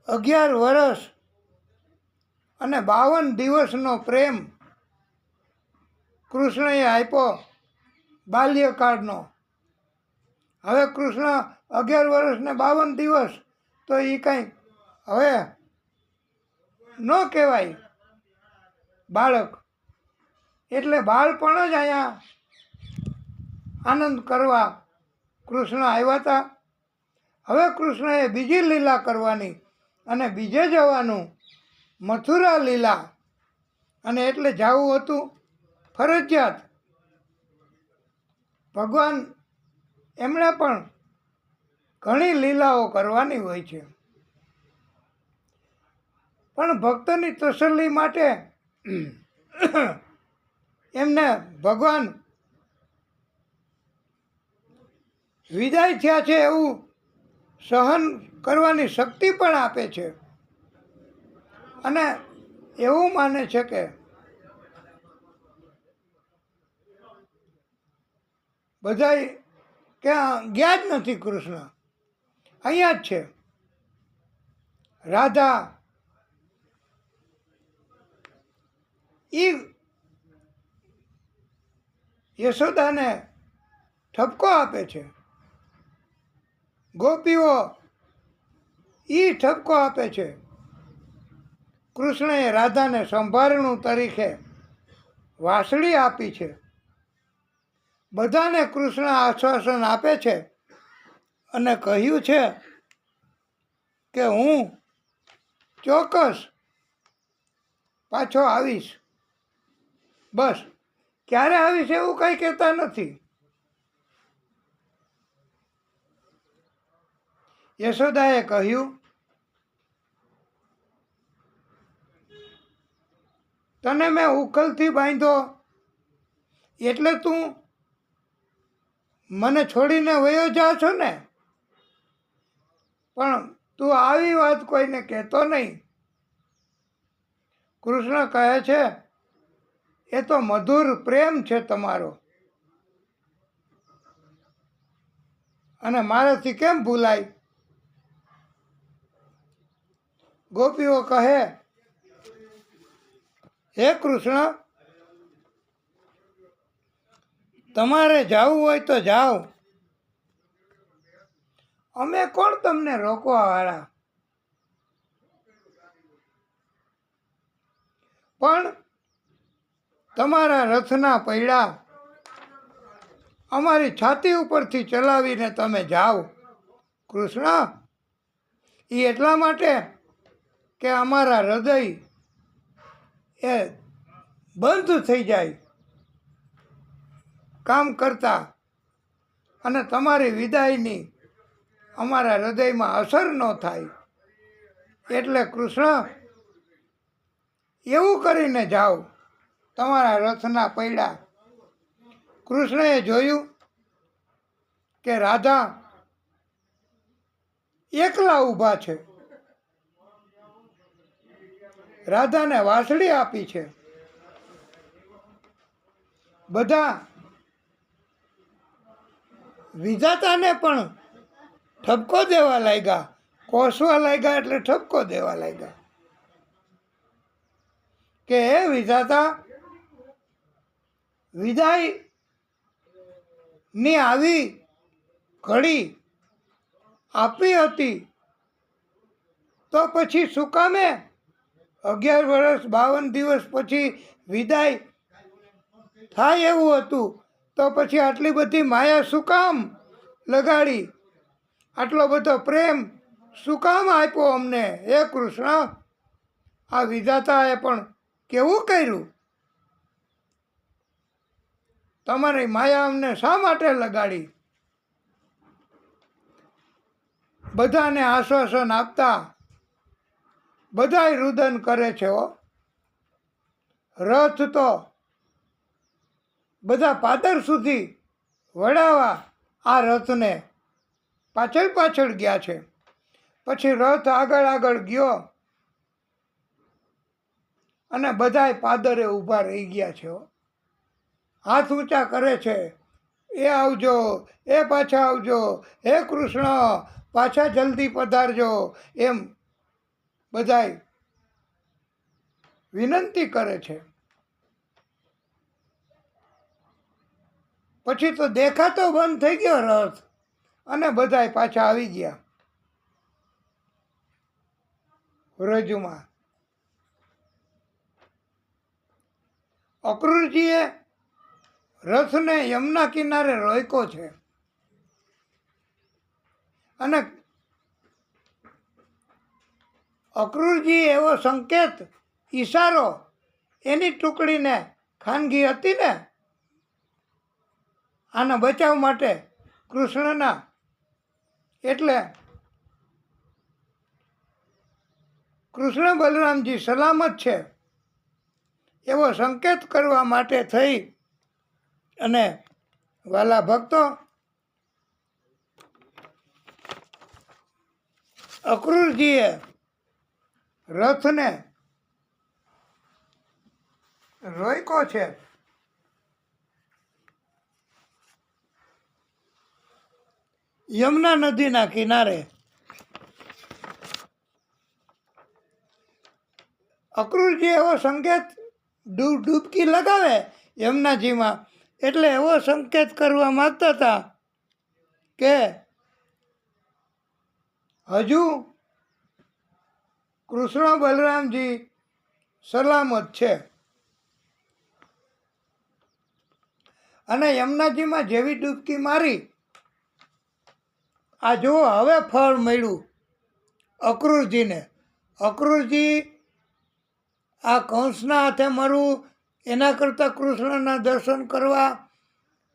11 વર્ષ અને 52 દિવસનો પ્રેમ કૃષ્ણએ આપ્યો બાલ્યકાળનો. હવે કૃષ્ણ 11 વર્ષ ને 52 દિવસ તો એ કંઈ હવે ન કહેવાય બાળક. એટલે બાળપણ જ અહીંયા આનંદ કરવા કૃષ્ણ આવ્યા હતા. હવે કૃષ્ણએ બીજી લીલા કરવાની અને બીજે જવાનું, મથુરા લીલા. અને એટલે જવું હતું ફરજિયાત. ભગવાન એમણે પણ ઘણી લીલાઓ કરવાની હોય છે, પણ ભક્તની તસલ્લી માટે એમને ભગવાન વિદાય થયા છે એવું સહન કરવાની શક્તિ પણ આપે છે, અને એવું માને છે કે બધાય ક્યાં ગયા જ નથી, કૃષ્ણ અહીંયા જ છે. રાધા એ યશોદાને ઠપકો આપે છે, ગોપીઓ એ ઠપકો આપે છે. કૃષ્ણએ રાધાને સંભારણું તરીકે વાંસળી આપી છે. બધાને કૃષ્ણ આશ્વાસન આપે છે અને કહ્યું છે કે હું ચોક્કસ પાછો આવીશ. બસ ક્યારે આવીશ એવું કંઈ કહેતા નથી. યશોદાએ કહ્યું, તને મેં ઉખલથી બાંધ્યો એટલે તું મને છોડીને વયો જા છો ને, પણ તું આવી વાત કોઈને કહેતો નહીં. કૃષ્ણ કહે છે એ તો મધુર પ્રેમ છે તમારો, અને મારાથી કેમ ભૂલાય. ગોપીઓ કહે, હે કૃષ્ણ, તમારે જાવું હોય તો જાઓ, અમે કોણ તમને રોકવા વાળા. પણ તમારા રથના પૈડા અમારી છાતી ઉપરથી ચલાવીને તમે જાઓ કૃષ્ણ, એ એટલા માટે કે અમારા હૃદય એ બંધ થઈ જાય કામ કરતા, અને તમારી વિદાયની અમારા હૃદયમાં અસર ન થાય. એટલે કૃષ્ણ એવું કરીને જાઓ તમારા રથના પૈડા. કૃષ્ણએ જોયું કે રાધા એકલા ઊભા છે. રાધાને વાંસળી આપી છે. બધા વિધાતાને પણ ઠપકો દેવા લાગ્યા, કોસવા લાગ્યા, એટલે ઠપકો દેવા લાગ્યા કે હે વિધાતા, વિદાય ની આવી ઘડી આપી હતી તો પછી શું કામે 11 વર્ષ 52 દિવસ પછી વિદાય થાય એવું હતું, તો પછી આટલી બધી માયા શું કામ લગાડી, આટલો બધો પ્રેમ શું કામ આપ્યો અમને. હે કૃષ્ણ, આ વિધાતાએ પણ કેવું કર્યું, તમારી માયા અમને શા માટે લગાડી. બધાને આશ્વાસન આપતા બધાય રુદન કરે છે. રથ તો બધા પાદર સુધી વડાવા આ રથને પાછળ પાછળ ગયા છે. પછી રથ આગળ આગળ ગયો અને બધાય પાદરે ઊભા રહી ગયા છે. હાથ ઊંચા કરે છે, એ આવજો, એ પાછા આવજો, હે કૃષ્ણ પાછા જલ્દી પધારજો, એમ બધાય વિનંતી કરે છે. પછી તો દેખાતો બંધ થઈ ગયો રથ, અને બધાય પાછા આવી ગયા વ્રજમાં. અક્રૂરજીએ રથને યમુના કિનારે રોક્યો છે, અને અક્રૂરજી એવો સંકેત, ઈશારો એની ટુકડીને ખાનગી હતી ને, આના બચાવ માટે કૃષ્ણના એટલે કૃષ્ણ બલરામજી સલામત છે એવો સંકેત કરવા માટે થઈ અને વાલા ભક્તો અક્રૂરજીએ રથને રોક્યો છે. યમુના નદીના કિનારે અક્રૂરજી એવો સંકેત ડૂબકી લગાવે યમુનાજીમાં, એટલે એવો સંકેત કરવા માંગતા હતા કે હજુ કૃષ્ણ બલરામજી સલામત છે. અને યમુનાજીમાં જેવી ડૂબકી મારી, આ જુઓ હવે ફળ મળ્યું અક્રૂરજીને. અક્રૂરજી આ કંસના હાથે મરવું એના કરતાં કૃષ્ણના દર્શન કરવા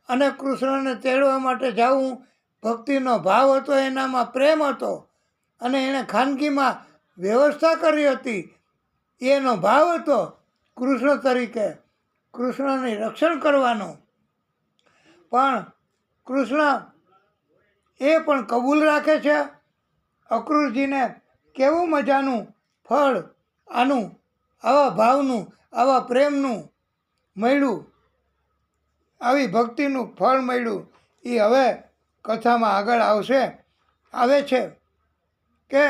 અને કૃષ્ણને તેડવા માટે જવું, ભક્તિનો ભાવ હતો, એનામાં પ્રેમ હતો અને એણે ખાનગીમાં વ્યવસ્થા કરી હતી, એનો ભાવ હતો કૃષ્ણ તરીકે કૃષ્ણની રક્ષણ કરવાનો. પણ કૃષ્ણ એ પણ કબૂલ રાખે છે. અક્રૂરજીને કેવું મજાનું ફળ આનું આવા ભાવનું, આવા પ્રેમનું મળ્યું, આવી ભક્તિનું ફળ મળ્યું. એ હવે કથામાં આગળ આવે છે કે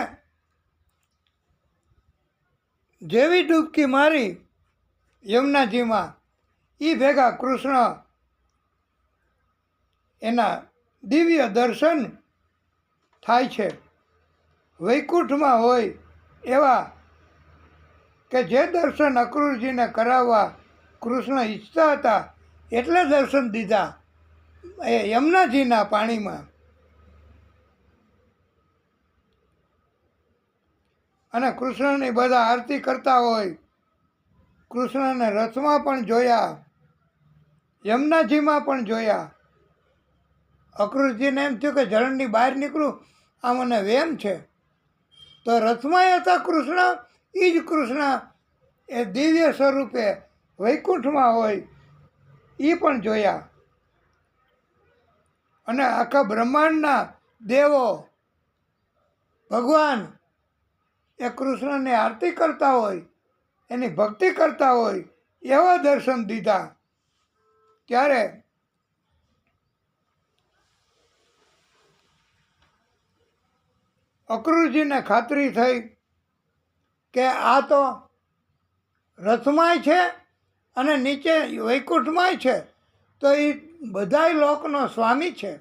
જેવી ડૂબકી મારી યમુનાજીમાં, એ ભેગા કૃષ્ણ એના દિવ્ય દર્શન થાય છે. વૈકુંઠમાં હોય એવા કે જે દર્શન અક્રૂરજીને કરાવવા કૃષ્ણ ઈચ્છતા હતા, એટલે દર્શન દીધા એ યમુનાજીના પાણીમાં. અને કૃષ્ણની બધા આરતી કરતા હોય. કૃષ્ણને રથમાં પણ જોયા, યમુનાજીમાં પણ જોયા. અક્રૂરજીને એમ થયું કે જળની બહાર નીકળું, આ મને વેમ છે. તો રથમાં હતા કૃષ્ણ, એ જ કૃષ્ણ એ દિવ્ય સ્વરૂપે વૈકુંઠમાં હોય, એ પણ જોયા. અને આખા બ્રહ્માંડના દેવો ભગવાન એ કૃષ્ણની આરતી કરતા હોય, એની ભક્તિ કરતા હોય એવા દર્શન દીધા. ત્યારે અક્રૂરજીને ખાતરી થઈ કે આ તો રથમાંય છે અને નીચે વૈકુંઠમાંય છે, તો એ બધાય લોકનો સ્વામી છે.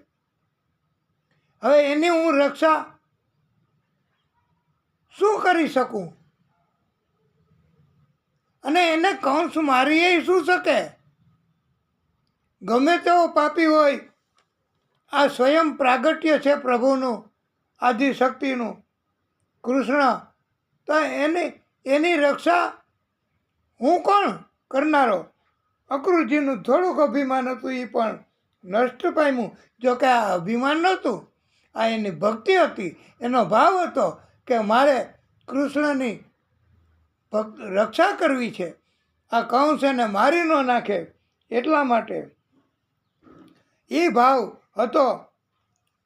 હવે એની હું રક્ષા શું કરી શકું? અને એને કંસ મારીએ શું શકે? ગમે તેવો પાપી હોય, આ સ્વયં પ્રાગટ્ય છે પ્રભુનું, આદિશક્તિનું કૃષ્ણ, તો એની રક્ષા હું કોણ કરનારો? અક્રૂરજીનું થોડુંક અભિમાન હતું, એ પણ નષ્ટ પામ્યું. જો કે આ અભિમાન નહોતું, આ એની ભક્તિ હતી, એનો ભાવ હતો કે મારે કૃષ્ણની રક્ષા કરવી છે. આ કંસ એને મારી ન નાખે એટલા માટે એ ભાવ હતો.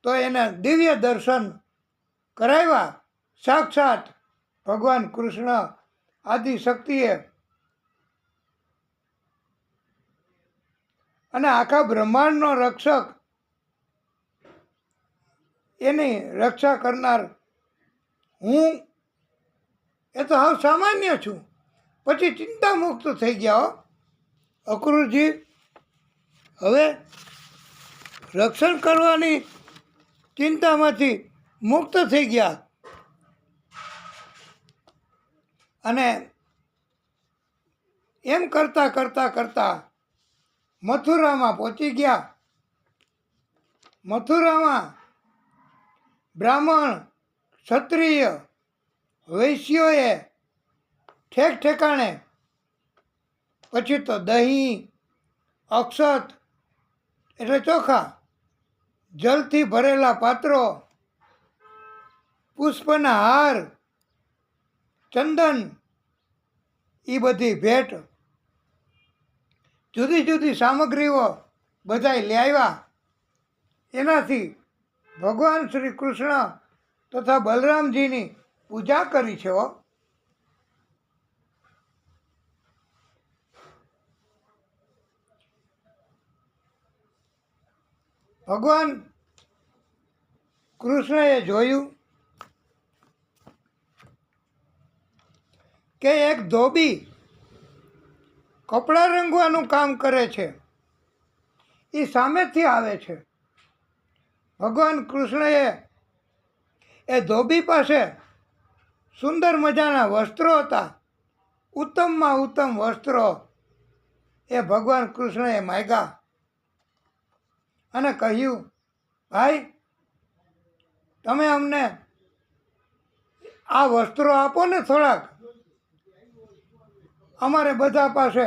તો એને દિવ્ય દર્શન કરાવ્યા સાક્ષાત ભગવાન કૃષ્ણ આદિશક્તિએ. અને આખા બ્રહ્માંડનો રક્ષક, એની રક્ષા કરનાર હું એ તો હાવ સામાન્ય છું. પછી ચિંતા મુક્ત થઈ ગયા અક્રૂરજી. હવે રક્ષણ કરવાની ચિંતામાંથી મુક્ત થઈ ગયા અને એમ કરતાં કરતાં કરતાં મથુરામાં પહોંચી ગયા. મથુરામાં બ્રાહ્મણ, ક્ષત્રિય, વૈશ્યોએ ઠેક ઠેકાણે પછી તો દહીં, અક્ષત એટલે ચોખા, જલથી ભરેલા પાત્રો, પુષ્પના હાર, ચંદન, એ બધી ભેટ, જુદી જુદી સામગ્રીઓ બધાય લઈ આવ્યા. એનાથી ભગવાન શ્રી કૃષ્ણ તથા બલરામજીની પૂજા કરી છે. ભગવાન કૃષ્ણએ જોયું કે એક ધોબી કપડાં રંગવાનું કામ કરે છે, એ સામેથી આવે છે. ભગવાન કૃષ્ણએ એ ધોબી પાસે સુંદર મજાના વસ્ત્રો હતા, ઉત્તમમાં ઉત્તમ વસ્ત્રો એ ભગવાન કૃષ્ણએ માગ્યા અને કહ્યું, ભાઈ તમે અમને આ વસ્ત્રો આપો ને થોડાક, અમારે બધા પાસે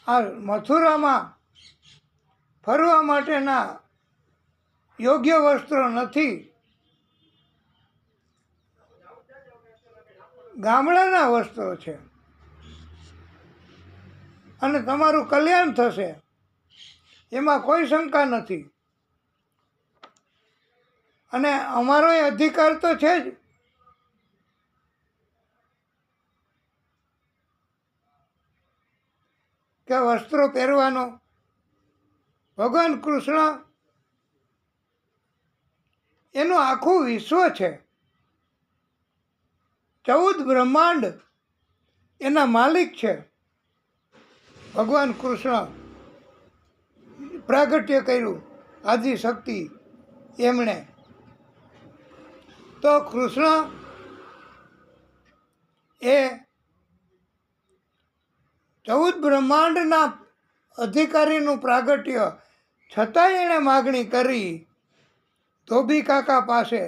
આ મથુરામાં ફરવા માટેના યોગ્ય વસ્ત્રો નથી, ગામડાના વસ્ત્રો છે અને તમારું કલ્યાણ થશે એમાં કોઈ શંકા નથી. અને અમારો એ અધિકાર તો છે જ કે વસ્ત્રો પહેરવાનો. ભગવાન કૃષ્ણ એનું આખું વિશ્વ છે, 14 બ્રહ્માંડ એના માલિક છે. ભગવાન કૃષ્ણ પ્રાગટ્ય કર્યું, આદિશક્તિ એમણે. તો કૃષ્ણ એ 14 બ્રહ્માંડના અધિકારીનું પ્રાગટ્ય, છતાંય એણે માગણી કરી ધોબી કાકા પાસે.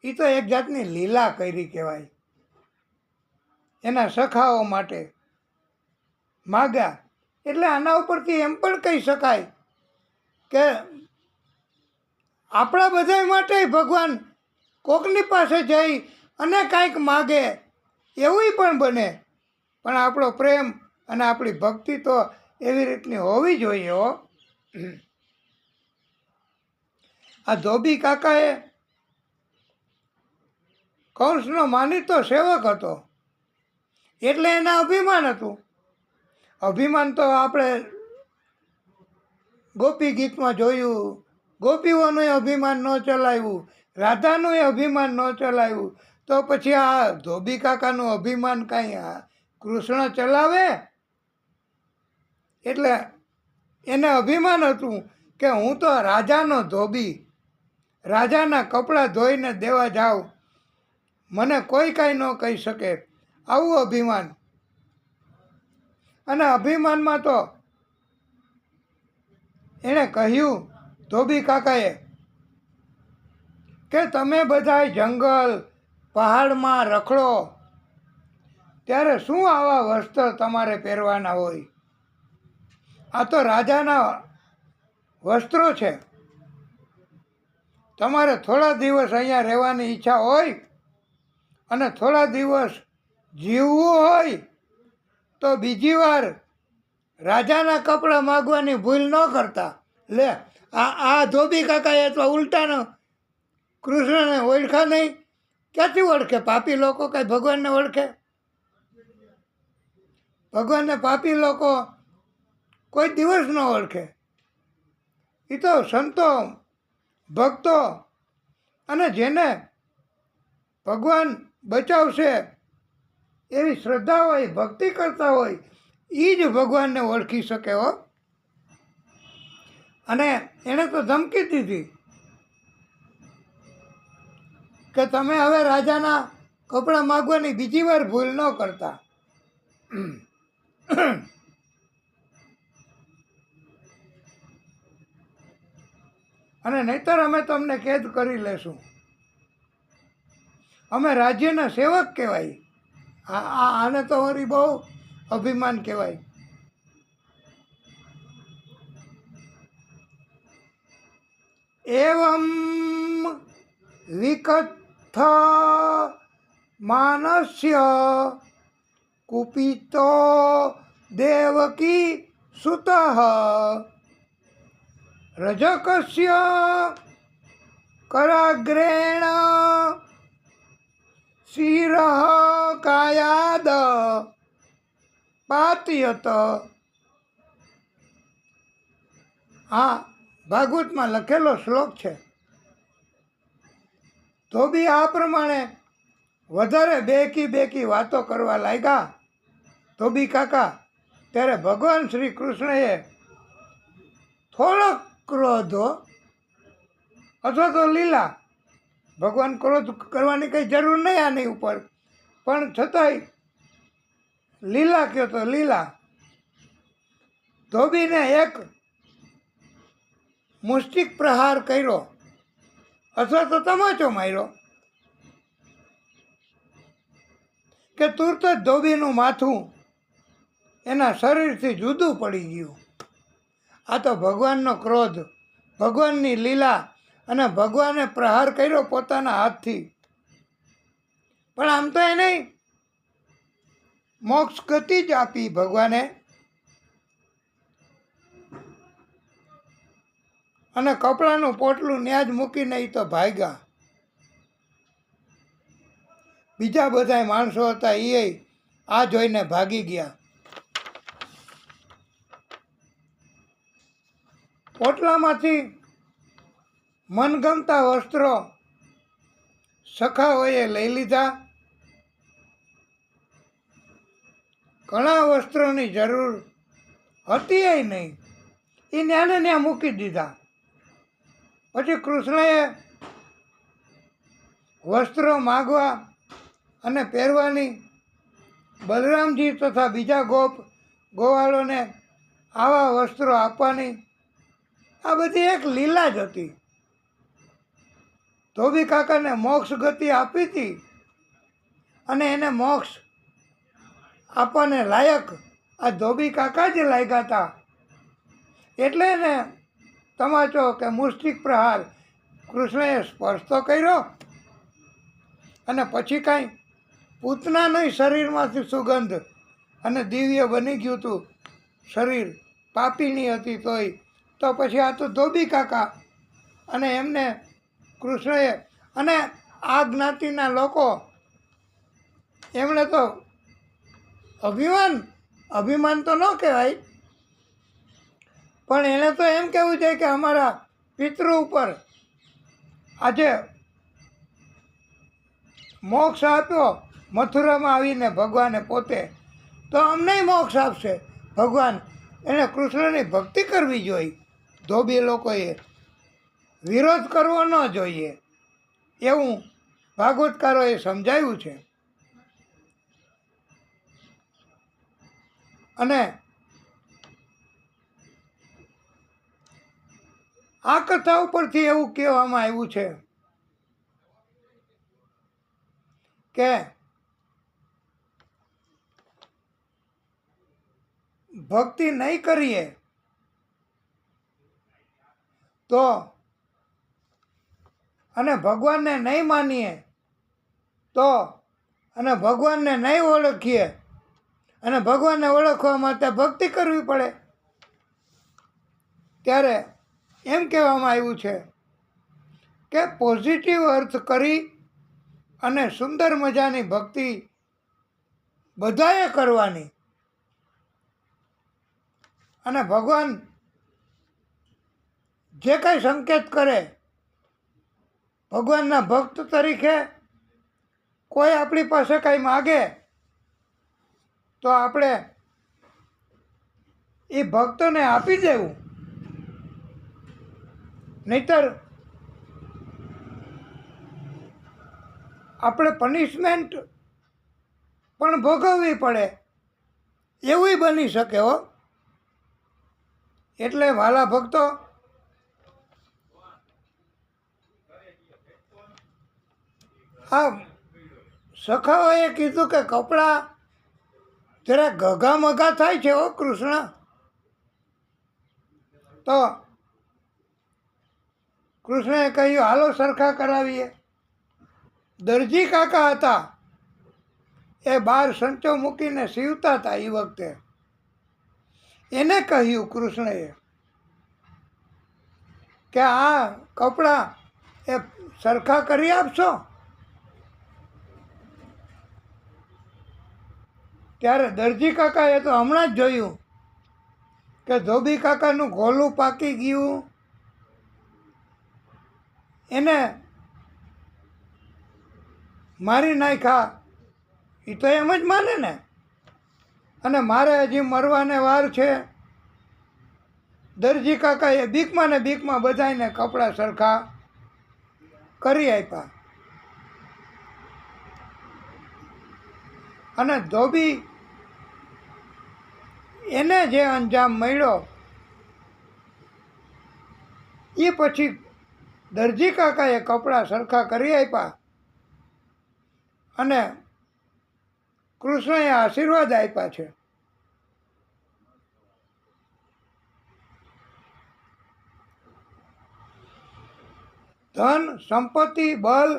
એ તો એક જાતની લીલા કરી કહેવાય. એના સખાઓ માટે માગ્યા. એટલે આના ઉપરથી એમ પણ કહી શકાય કે આપણા બધા માટે ભગવાન કોકની પાસે જઈ અને કાંઈક માગે એવું પણ બને, પણ આપણો પ્રેમ અને આપણી ભક્તિ તો એવી રીતની હોવી જોઈએ. આ ધોબી કાકાએ કંસનો માનીતો સેવક હતો, એટલે એને અભિમાન હતું. અભિમાન તો આપણે ગોપી ગીતમાં જોયું, ગોપીઓનું અભિમાન ન ચલાવ્યું, રાધાનું અભિમાન ન ચલાવ્યું, તો પછી આ ધોબી કાકાનું અભિમાન કાંઈ કૃષ્ણ ચલાવે? એટલે એને અભિમાન હતું કે હું તો રાજાનો ધોબી, રાજાના કપડાં ધોઈને દેવા જાઉં, મને કોઈ કાંઈ ન કહી શકે, આવું અભિમાન. અને અભિમાનમાં તો એણે કહ્યું ધોબી કાકાએ કે તમે બધાય જંગલ પહાડમાં રખડો ત્યારે શું આવા વસ્ત્ર તમારે પહેરવાના હોય? આ તો રાજાના વસ્ત્રો છે. તમારે થોડા દિવસ અહીંયા રહેવાની ઈચ્છા હોય અને થોડા દિવસ જીવવું હોય તો બીજી વાર રાજાના કપડાં માગવાની ભૂલ ન કરતા. લે આ ધોબી કાકાએ તો ઉલટાનો કૃષ્ણને ઓળખા નહીં. ક્યાંથી ઓળખે? પાપી લોકો કાંઈ ભગવાનને ઓળખે? ભગવાનને પાપી લોકો કોઈ દિવસ ન ઓળખે. એ તો સંતો, ભક્તો અને જેને ભગવાન બચાવશે એવી શ્રદ્ધા હોય, ભક્તિ કરતા હોય, એ જ ભગવાનને ઓળખી શકે. અને એણે તો ધમકી દીધી કે તમે હવે રાજાના કપડાં માગવાની બીજી વાર ભૂલ ન કરતા. અને નહીતર અમે તમને કેદ કરી લેશું. અમે રાજ્યના સેવક કહેવાય. આને તો વળી બહુ અભિમાન કહેવાય. એવમ વિકથ માનસ્ય કુપિતો દેવકી સુતઃ રજકસ્ય કરાગ્રેણ શિરઃ કાયાદ પાતયત. આ ભાગવતમાં લખેલો શ્લોક છે. ધોબી આ પ્રમાણે વધારે બેકી વાતો કરવા લાગ્યા ધોબી કાકા, ત્યારે ભગવાન શ્રી કૃષ્ણએ થોડોક ક્રોધ અથવા તો લીલા, ભગવાન ક્રોધ કરવાની કંઈ જરૂર નહીં આની ઉપર, પણ છતાંય લીલા કહો તો લીલા, ધોબીને એક મુષ્ટિક પ્રહાર કર્યો અથવા તો તમાચો માર્યો કે તુરત જ ધોબીનું માથું એના શરીરથી જુદું પડી ગયું. આ તો ભગવાનનો ક્રોધ, ભગવાનની લીલા, અને ભગવાને પ્રહાર કર્યો પોતાના હાથથી. પણ આમ તો એને મોક્ષ ગતિ જ આપી ભગવાને, અને કપડાનું પોટલું ન્યા જ મૂકીને એ તો ભાગ્યા. બીજા બધા માણસો હતા એ આ જોઈને ભાગી ગયા. પોટલામાંથી મનગમતા વસ્ત્રો સખાઓએ લઈ લીધા. ઘણા વસ્ત્રોની જરૂર હતી એ નહીં, એ ન્યાને ન્યા મૂકી દીધા. પછી કૃષ્ણએ વસ્ત્રો માગવા અને પહેરવાની બલરામજી તથા બીજા ગોવાળોને આવા વસ્ત્રો આપવાની, આ બધી એક લીલા જ હતી. ધોબી કાકાને મોક્ષ ગતિ આપી હતી, અને એને મોક્ષ આપવાને લાયક આ ધોબી કાકા જ લાગ્યા હતા. એટલે એને તમાચો કે મુષ્ટિક પ્રહાર કૃષ્ણએ સ્પર્શ તો કર્યો, અને પછી કાંઈ પૂતનાની શરીરમાંથી સુગંધ, અને દિવ્ય બની ગયું હતું શરીર, પાપીની હતી તોય. તો પછી આ તો ધોબી કાકા, અને એમને કૃષ્ણએ, અને આ જ્ઞાતિના લોકો એમણે તો અભિમાન તો ન કહેવાય, પણ એને તો એમ કહેવું છે કે અમારા પિતૃ ઉપર આજે મોક્ષ આપ્યો મથુરામાં આવીને ભગવાને પોતે, તો અમને મોક્ષ આપશે ભગવાન. એને કૃષ્ણની ભક્તિ કરવી જોઈએ. ધોબી લોકોએ વિરોધ કરવો ન જોઈએ, એવું ભાગવતકારોએ સમજાવ્યું છે. અને આ કથા ઉપરથી એવું કહેવામાં આવ્યું છે કે ભક્તિ નહીં કરીએ તો, અને ભગવાનને નહીં માનીએ તો, અને ભગવાનને નહીં ઓળખીએ, અને ભગવાનને ઓળખવા માટે ભક્તિ કરવી પડે. ત્યારે એમ કહેવામાં આવ્યું છે કે પોઝિટિવ અર્થ કરી અને સુંદર મજાની ભક્તિ બધાએ કરવાની, અને ભગવાન જે કંઈ સંકેત કરે, ભગવાનના ભક્ત તરીકે કોઈ આપણી પાસે કંઈ માગે તો આપણે એ ભક્તને આપી દેવું, નહીતર આપણે પનિશમેન્ટ પણ ભોગવવી પડે, એવું બની શકે હો. એટલે વાલા ભક્તો, આ સખાઓએ કીધું કે કપડાં જરા ઘઘા મઘા થાય છે હો કૃષ્ણ. તો કૃષ્ણએ કહ્યું હાલો સરખા કરાવીએ. દરજી કાકા હતા એ બહાર સંચો મૂકીને સીવતા હતા એ વખતે. એને કહ્યું કૃષ્ણએ કે આ કપડાં એ સરખા કરી આપશો. ત્યારે દરજી કાકાએ તો હમણાં જ જોયું કે ધોબી કાકાનું ઘોલું પાકી ગયું. એને મારી નાખ્યા. એ તો એમ જ માને ને. અને મારે હજી મરવાને વાર છે. દરજી કાકાએ બીકમાં ને બીકમાં બધાને કપડાં સરખા કરી આપ્યા. અને ધોબી એને જે અંજામ મળ્યો એ પછી દરજી કાકાએ કપડાં સરખા કરી આપ્યા અને કૃષ્ણએ આશીર્વાદ આપ્યા છે. ધન, સંપત્તિ, બળ,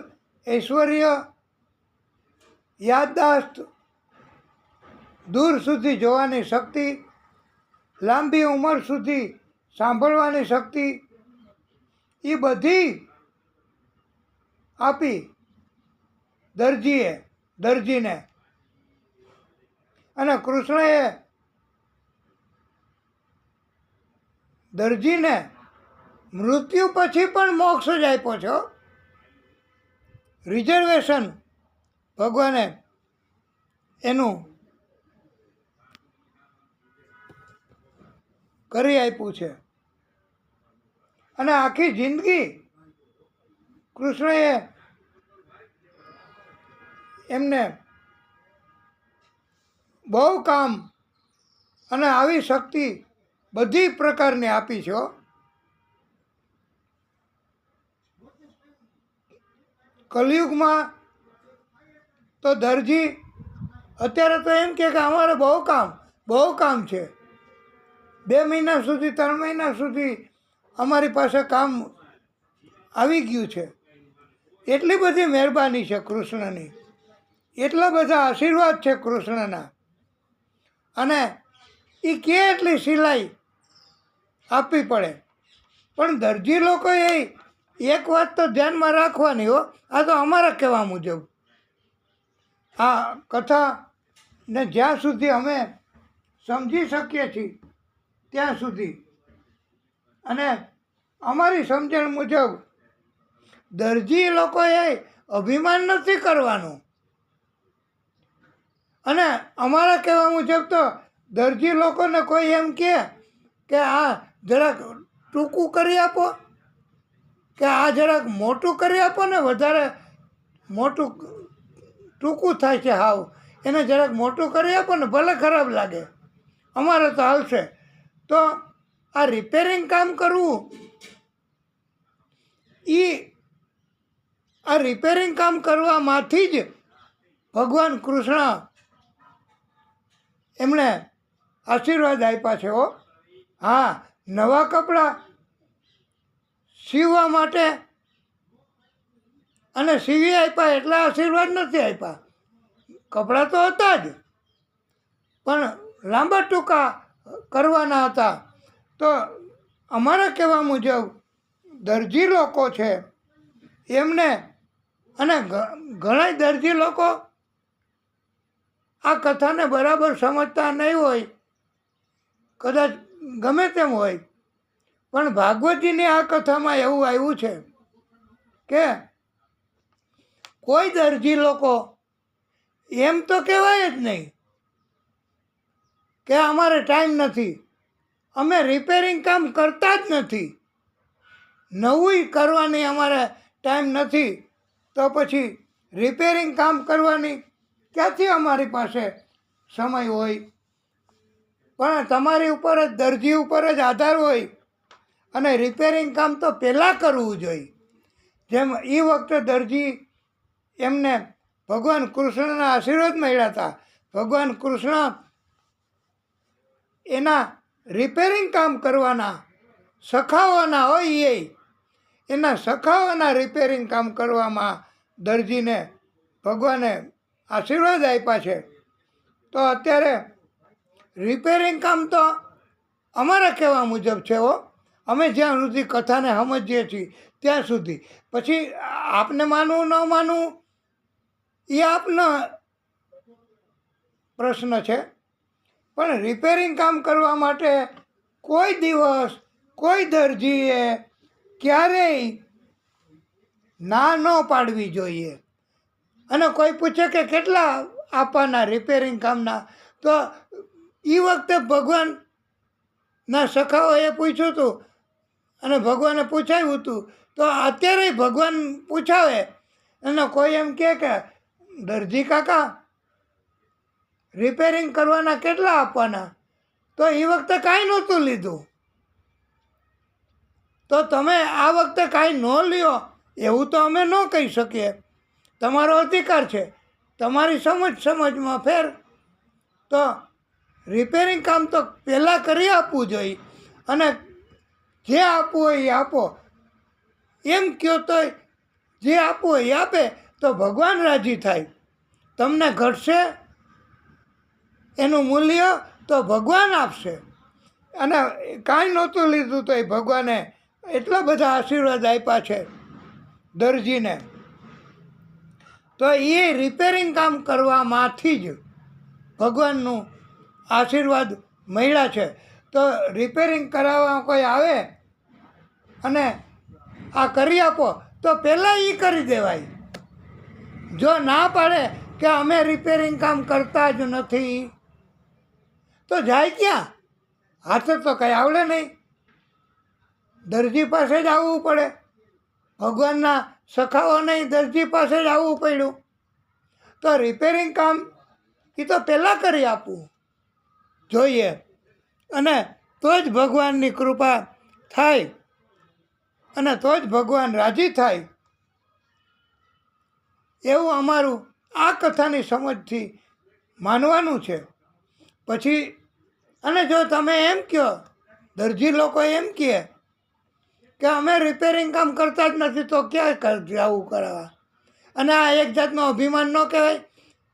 ઐશ્વર્ય, યાદદાસ્ત, દૂર સુધી જોવાની શક્તિ, લાંબી ઉંમર સુધી સાંભળવાની શક્તિ, એ બધી આપી દરજીને. અને કૃષ્ણએ દરજીને મૃત્યુ પછી પણ મોક્ષ જ આપ્યો છે. રિઝર્વેશન ભગવાને એનું કરી આપ્યું છે. અને આખી જિંદગી કૃષ્ણએ એમને બહુ કામ અને આવી શક્તિ બધી પ્રકારની આપી છે. કલિયુગમાં તો દરજી અત્યારે તો એમ કે અમારે બહુ કામ છે. 2 મહિના સુધી 3 મહિના સુધી અમારી પાસે કામ આવી ગયું છે. એટલી બધી મહેરબાની છે કૃષ્ણની. એટલા બધા આશીર્વાદ છે કૃષ્ણના. અને એ કેટલી સિલાઈ આપવી પડે. પણ દરજી લોકોએ એક વાત તો ધ્યાનમાં રાખવાની હો. આ તો અમારા કહેવા મુજબ આ કથાને જ્યાં સુધી અમે સમજી શકીએ છીએ ત્યાં સુધી, અને અમારી સમજણ મુજબ દરજી લોકોએ અભિમાન નથી કરવાનું. અને અમારા કહેવા મુજબ તો દરજી લોકોને કોઈ એમ કહે કે આ જરાક ટૂંકું કરી આપો, કે આ જરાક મોટું કરી આપો ને, વધારે મોટું ટૂંકું થાય છે હાવ, એને જરાક મોટું કરી આપો ને, ભલે ખરાબ લાગે અમારે તો હાલશે. તો આ રિપેરિંગ કામ કરવું, આ રિપેરિંગ કામ કરવામાંથી જ ભગવાન કૃષ્ણ એમણે આશીર્વાદ આપ્યા છે હો. હા, નવા કપડાં સીવવા માટે અને સીવી આપ્યા એટલા આશીર્વાદ નથી આપ્યા. કપડાં તો હતા જ, પણ લાંબા ટૂંકા કરવાના હતા. તો અમારા કહેવા મુજબ દરજી લોકો છે એમને, અને ઘણા દરજી લોકો આ કથાને બરાબર સમજતા નહીં હોય, કદાચ ગમે તેમ હોય, પણ ભાગવતજીની આ કથામાં એવું આવ્યું છે કે કોઈ દરજી લોકો એમ તો કહેવાય જ નહીં કે અમારે ટાઈમ નથી, અમે રિપેરિંગ કામ કરતા જ નથી, નવું કરવાની અમારે ટાઈમ નથી, તો પછી રિપેરિંગ કામ કરવાની ક્યાંથી અમારી પાસે સમય હોય. પણ તમારી ઉપર જ, દરજી ઉપર જ આધાર હોય. અને રિપેરિંગ કામ તો પહેલાં કરવું જોઈએ. જેમ એ વખતે દરજી એમને ભગવાન કૃષ્ણના આશીર્વાદ મળ્યા હતા. ભગવાન કૃષ્ણ એના રિપેરિંગ કામ કરવાના, સખાવાના હોય એના સખાઓના રિપેરિંગ કામ કરવામાં દરજીને ભગવાને આશીર્વાદ આપ્યા છે. તો અત્યારે રિપેરિંગ કામ તો અમારા કહેવા મુજબ છે હો. અમે જ્યાં સુધી કથાને સમજીએ છીએ ત્યાં સુધી. પછી આપને માનવું ન માનવું એ આપનો પ્રશ્ન છે. પણ રિપેરિંગ કામ કરવા માટે કોઈ દિવસ કોઈ દરજીએ ક્યારેય ના ન પાડવી જોઈએ. અને કોઈ પૂછે કે કેટલા આપવાના રિપેરિંગ કામના, તો એ વખતે ભગવાનના સખાઓએ પૂછ્યું હતું અને ભગવાને પૂછાવ્યું હતું. તો અત્યારે ભગવાન પૂછાવે અને કોઈ એમ કહે કે દરજી કાકા રિપેરિંગ કરવાના કેટલા આપવાના, તો એ વખતે કાંઈ નહોતું લીધું. તો તમે આ વખતે કાંઈ ન લ્યો એવું તો અમે ન કહી શકીએ. તમારો અધિકાર છે, તમારી સમજમાં ફેર. તો રિપેરિંગ કામ તો પહેલાં કરી આપવું જોઈએ. અને જે આપવું હોય એ આપો એમ કહો તો જે આપવું હોય એ આપે તો ભગવાન રાજી થાય. તમને ઘટશે એનું મૂલ્ય તો ભગવાન આપશે. અને કાંઈ નહોતું લીધું તો એ ભગવાને એટલા બધા આશીર્વાદ આપ્યા છે દરજીને. તો એ રિપેરિંગ કામ કરવામાંથી જ ભગવાનનું આશીર્વાદ મળ્યા છે. તો રિપેરિંગ કરાવવા કોઈ આવે અને આ કરી આપો તો પહેલાં એ કરી દેવાય. જો ના પાડે કે અમે રિપેરિંગ કામ કરતા જ નથી તો જાય ક્યાં? હાથે તો કંઈ આવડે નહીં. દરજી પાસે જ આવવું પડે. ભગવાનના સખાઓ નહીં, દરજી પાસે જ આવવું પડ્યું. તો રિપેરિંગ કામ એ તો પહેલાં કરી આપવું જોઈએ. અને તો જ ભગવાનની કૃપા થાય અને તો જ ભગવાન રાજી થાય. એવું અમારું આ કથાની સમજથી માનવાનું છે. પછી અને જો તમે એમ કહો, દરજી લોકો એમ કહે કે અમે રિપેરિંગ કામ કરતા જ નથી તો ક્યાં જવું કરાવવા? અને આ એક જાતનો અભિમાન ન કહેવાય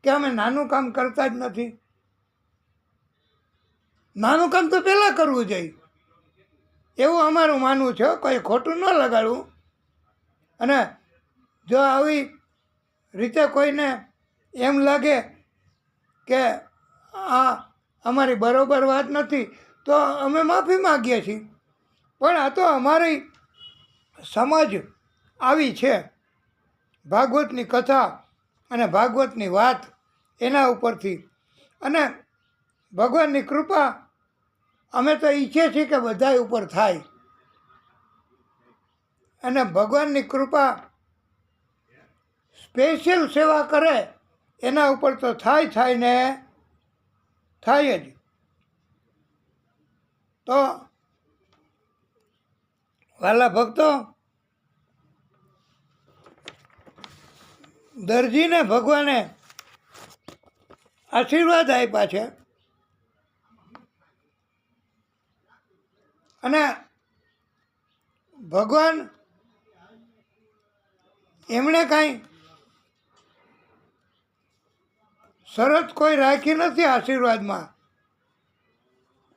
કે અમે નાનું કામ કરતા જ નથી? નાનું કામ તો પહેલાં કરવું જોઈએ એવું અમારું માનવું છે. કોઈ ખોટું ન લગાડવું. અને જો આવી રીતે કોઈને એમ લાગે કે આ અમારી બરોબર વાત નથી તો અમે માફી માગીએ છીએ. પણ આ તો અમારી સમજ આવી છે. ભાગવતની કથા અને ભાગવતની વાત એના ઉપરથી. અને ભગવાનની કૃપા અમે તો ઈચ્છીએ છીએ કે બધા ઉપર થાય. અને ભગવાનની કૃપા સ્પેશિયલ સેવા કરે એના ઉપર તો થાય ને થાય જ. તો વાલા ભક્તો, દરજીને ભગવાને આશીર્વાદ આપ્યા છે. અને ભગવાન એમણે કાંઈ શરત કોઈ રાખી નથી આશીર્વાદમાં.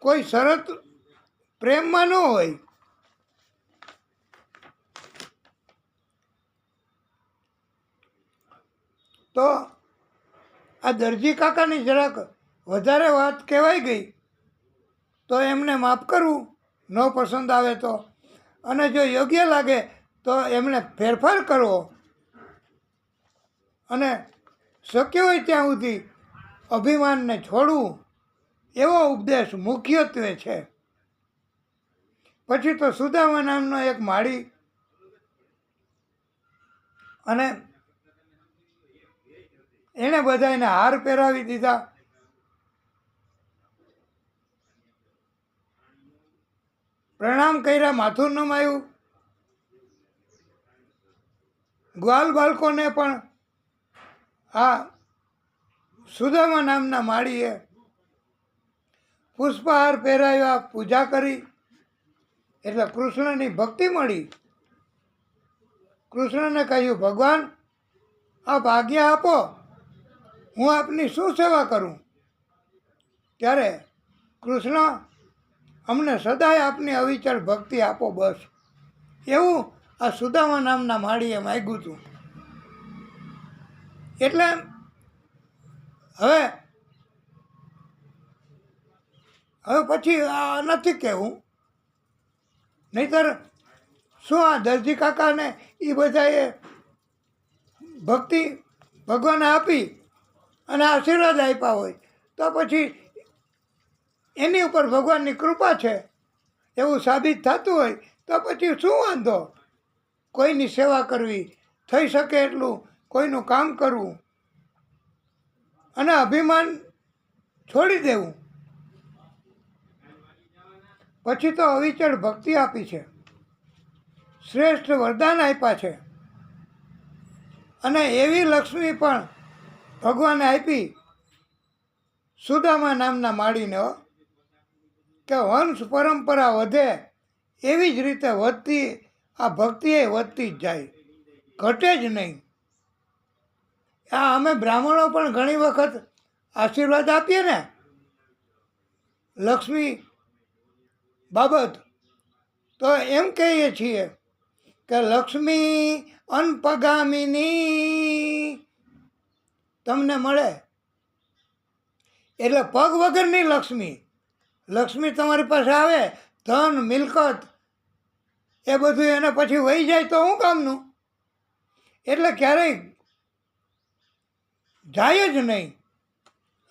કોઈ શરત પ્રેમમાં ન હોય. તો આ દરજી કાકાની જરાક વધારે વાત કહેવાઈ ગઈ તો એમને માફ કરવું, ન પસંદ આવે તો. અને જો યોગ્ય લાગે તો એમને ફેરફાર કરવો. અને શક્ય હોય ત્યાં સુધી અભિમાનને છોડવું એવો ઉપદેશ મુખ્યત્વે છે. પછી તો સુદામા નામનો એક માળી અને એણે બધાને હાર પહેરાવી દીધા. પ્રણામ કર્યા, માથું નમાયું. ગ્વાલ બાળકોને પણ આ સુદામા નામના માળીએ પુષ્પહાર પહેરાવ્યા, પૂજા કરી. એટલે કૃષ્ણની ભક્તિ મળી. કૃષ્ણને કહ્યું, ભગવાન આપ આજ્ઞા આપો, હું આપની શું સેવા કરું? ત્યારે કૃષ્ણ, અમને સદાય આપની અવિચળ ભક્તિ આપો બસ, એવું આ સુદામા નામના માળીએ માગ્યું હતું. એટલે હવે પછી આ નથી કહેવું, નહીંતર શું આ દરજી કાકાને એ બધાએ ભક્તિ ભગવાને આપી અને આશીર્વાદ આપ્યા હોય તો પછી એની ઉપર ભગવાનની કૃપા છે એવું સાબિત થતું હોય તો પછી શું વાંધો? કોઈની સેવા કરવી, થઈ શકે એટલું કોઈનું કામ કરવું અને અભિમાન છોડી દેવું. પછી તો અવિચળ ભક્તિ આપી છે, શ્રેષ્ઠ વરદાન આપ્યા છે અને એવી લક્ષ્મી પણ ભગવાને આપી સુદામા નામના માળીને કે વંશ પરંપરા વધે એવી જ રીતે વધતી આ ભક્તિ એ વધતી જ જાય, ઘટે જ નહીં. આ અમે બ્રાહ્મણો પણ ઘણી વખત આશીર્વાદ આપીએ ને લક્ષ્મી બાબત, તો એમ કહીએ છીએ કે લક્ષ્મી અનપગામિની તમને મળે. એટલે પગ વગરની લક્ષ્મી, લક્ષ્મી તમારી પાસે આવે, ધન મિલકત એ બધું એને પછી વહી જાય તો શું કામનું? એટલે ક્યારેય જાય જ નહીં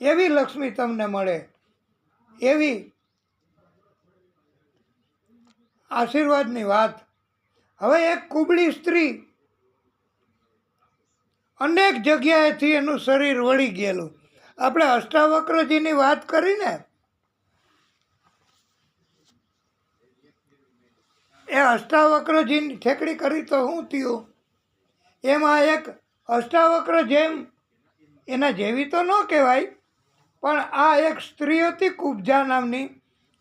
એવી લક્ષ્મી તમને મળે, એવી આશીર્વાદની વાત. હવે એક કુબળી સ્ત્રી અનેક જગ્યાએથી એનું શરીર વળી ગયેલું, આપણે અષ્ટાવક્રજીની વાત કરીને એ અષ્ટાવક્રજીની ઠેકડી કરી તો શું થયું? એમાં એક અષ્ટાવક્ર જેમ એના જેવી તો ન કહેવાય, પણ આ એક સ્ત્રી હતી કુબ્જા નામની,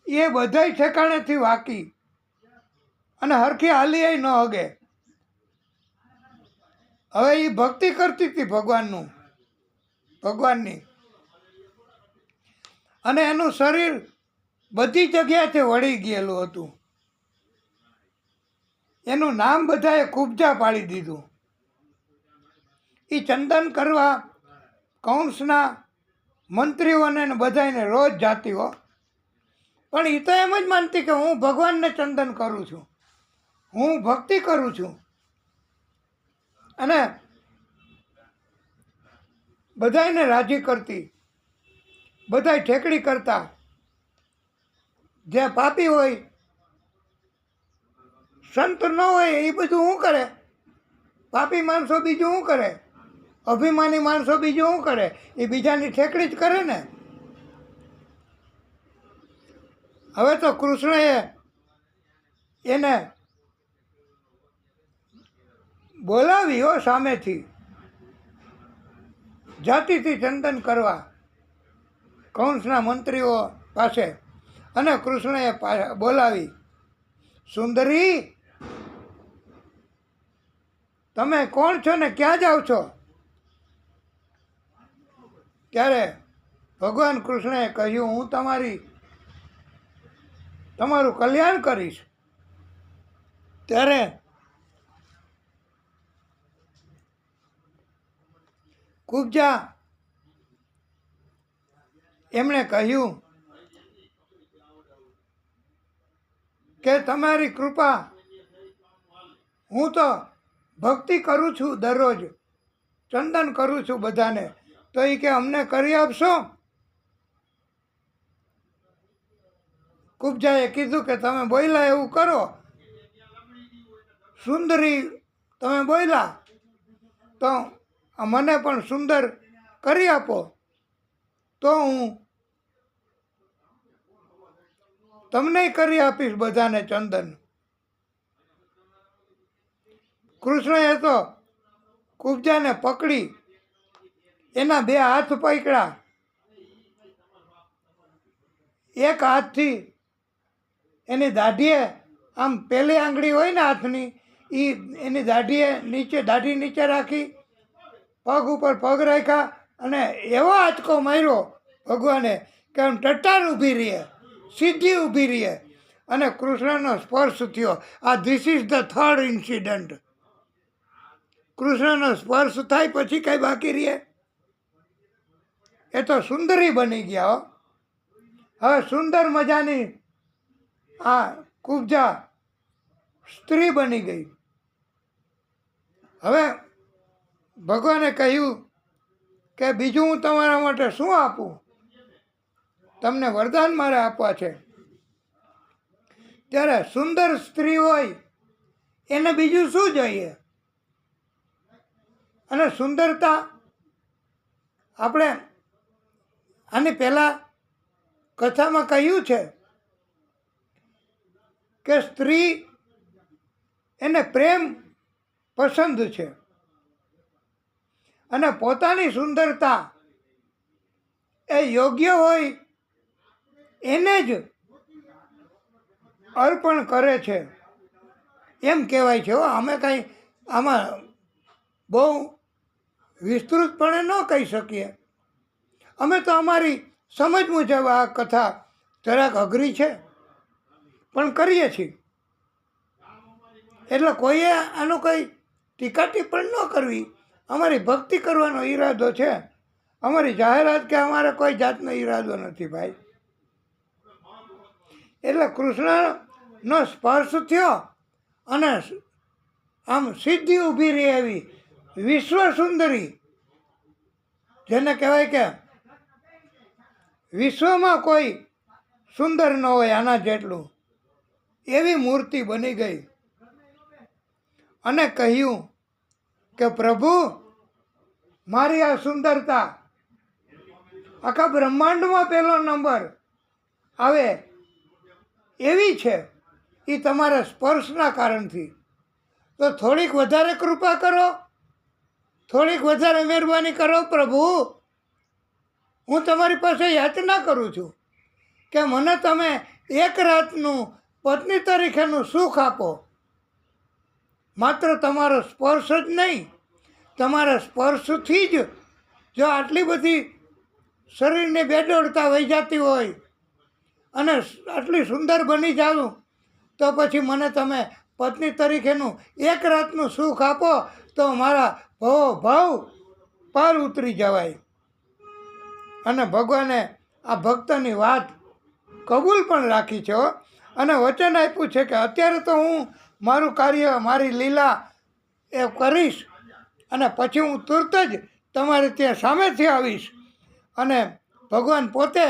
એ બધાય ઠેકાણેથી વાકી અને હરખી હાલી ન હગે. હવે એ ભક્તિ કરતી હતી ભગવાનની, અને એનું શરીર બધી જગ્યાએથી વળી ગયેલું હતું. એનું નામ બધાએ કુબ્જા પાડી દીધું. એ ચંદન કરવા કૌંસના મંત્રીઓને બધાને રોજ જાતી હો, પણ એ તો એમ જ માનતી કે હું ભગવાનને ચંદન કરું છું, હું ભક્તિ કરું છું. અને બધાને રાજી કરતી, બધાય ઠેકડી કરતા. જે પાપી હોય, સંત ન હોય, એ બધું શું કરે? પાપી માણસો બીજું શું કરે? અભિમાની માણસો બીજું શું કરે? એ બીજાની ઠેકડી જ કરે ને. હવે તો કૃષ્ણએ એને બોલાવી હો સામેથી, જાતિથી ચંદન કરવા કૌંસના મંત્રીઓ પાસે, અને કૃષ્ણએ બોલાવી, સુંદરી તમે કોણ છો ને ક્યાં જાઓ છો? ત્યારે ભગવાન કૃષ્ણએ કહ્યું, હું તમારું કલ્યાણ કરીશ. ત્યારે કુબ્જા એમણે કહ્યું કે તમારી કૃપા, હું તો ભક્તિ કરું છું, દરરોજ ચંદન કરું છું બધાને, તો એ કે અમને કરી આપશો? કુબ્જાએ કીધું કે તમે બોલ્યા એવું કરો, સુંદરી તમે બોલ્યા તો મને પણ સુંદર કરી આપો, તો હું તમને કરી આપીશ બધાને ચંદન. કૃષ્ણએ તો કુબ્જાને પકડી એના બે હાથ પકડ્યા, એક હાથથી એની દાઢીએ આમ પેલી આંગળી હોય ને હાથની, એ એની દાઢી નીચે રાખી, પગ ઉપર પગ રાખ્યા અને એવો આંચકો માર્યો ભગવાને કે આમ ટટ્ટાર ઊભી રહીએ, સીધી ઊભી રહીએ અને કૃષ્ણનો સ્પર્શ થયો. આ this is the third incident. કૃષ્ણનો સ્પર્શ થાય પછી કાંઈ બાકી રહે? એ તો સુંદરી બની ગયા હો. હવે સુંદર મજાની આ કુબ્જા સ્ત્રી બની ગઈ. હવે ભગવાને કહ્યું કે બીજું હું તમારા માટે શું આપું? તમને વરદાન મારે આપવા છે. ત્યારે સુંદર સ્ત્રી હોય એને બીજું શું જોઈએ? અને સુંદરતા આપણે આની પહેલાં કથામાં કહ્યું છે કે સ્ત્રી એને પ્રેમ પસંદ છે અને પોતાની સુંદરતા એ યોગ્ય હોય એને જ અર્પણ કરે છે એમ કહેવાય છે. અમે કાંઈ આમાં બહુ વિસ્તૃતપણે ન કહી શકીએ. અમે તો અમારી સમજ મુજબ આ કથા જરાક અઘરી છે પણ કરીએ છીએ. એટલે કોઈએ આનું કંઈ ટીકા ટિપ્પણી ન કરવી. અમારી ભક્તિ કરવાનો ઈરાદો છે, અમારી જાહેરાત કે અમારે કોઈ જાતનો ઈરાદો નથી ભાઈ. એટલે કૃષ્ણનો સ્પર્શ થયો અને આમ સીધી ઊભી રહી એવી વિશ્વ સુંદરી, જેને કહેવાય કે વિશ્વમાં કોઈ સુંદર ન હોય આના જેટલું, એવી મૂર્તિ બની ગઈ. અને કહ્યું કે પ્રભુ, મારી આ સુંદરતા આખા બ્રહ્માંડમાં પહેલો નંબર આવે એવી છે, એ તમારા સ્પર્શના કારણથી. તો થોડીક વધારે કૃપા કરો, થોડીક વધારે મહેરબાની કરો પ્રભુ. હું તમારી પાસે યાચના કરું છું કે મને તમે એક રાતનું પત્ની તરીકેનું સુખ આપો. માત્ર તમારો સ્પર્શ જ નહીં, તમારા સ્પર્શથી જ જો આટલી બધી શરીરને બેડોળતા વહી જતી હોય અને આટલી સુંદર બની જાઉં, તો પછી મને તમે પત્ની તરીકેનું એક રાતનું સુખ આપો તો મારા ભાવ પાર ઉતરી જવાય. અને ભગવાને આ ભક્તની વાત કબૂલ પણ રાખી છે અને વચન આપ્યું છે કે અત્યારે તો હું મારું કાર્ય, મારી લીલા એ કરીશ અને પછી હું તુરત જ તમારે ત્યાં સામેથી આવીશ. અને ભગવાન પોતે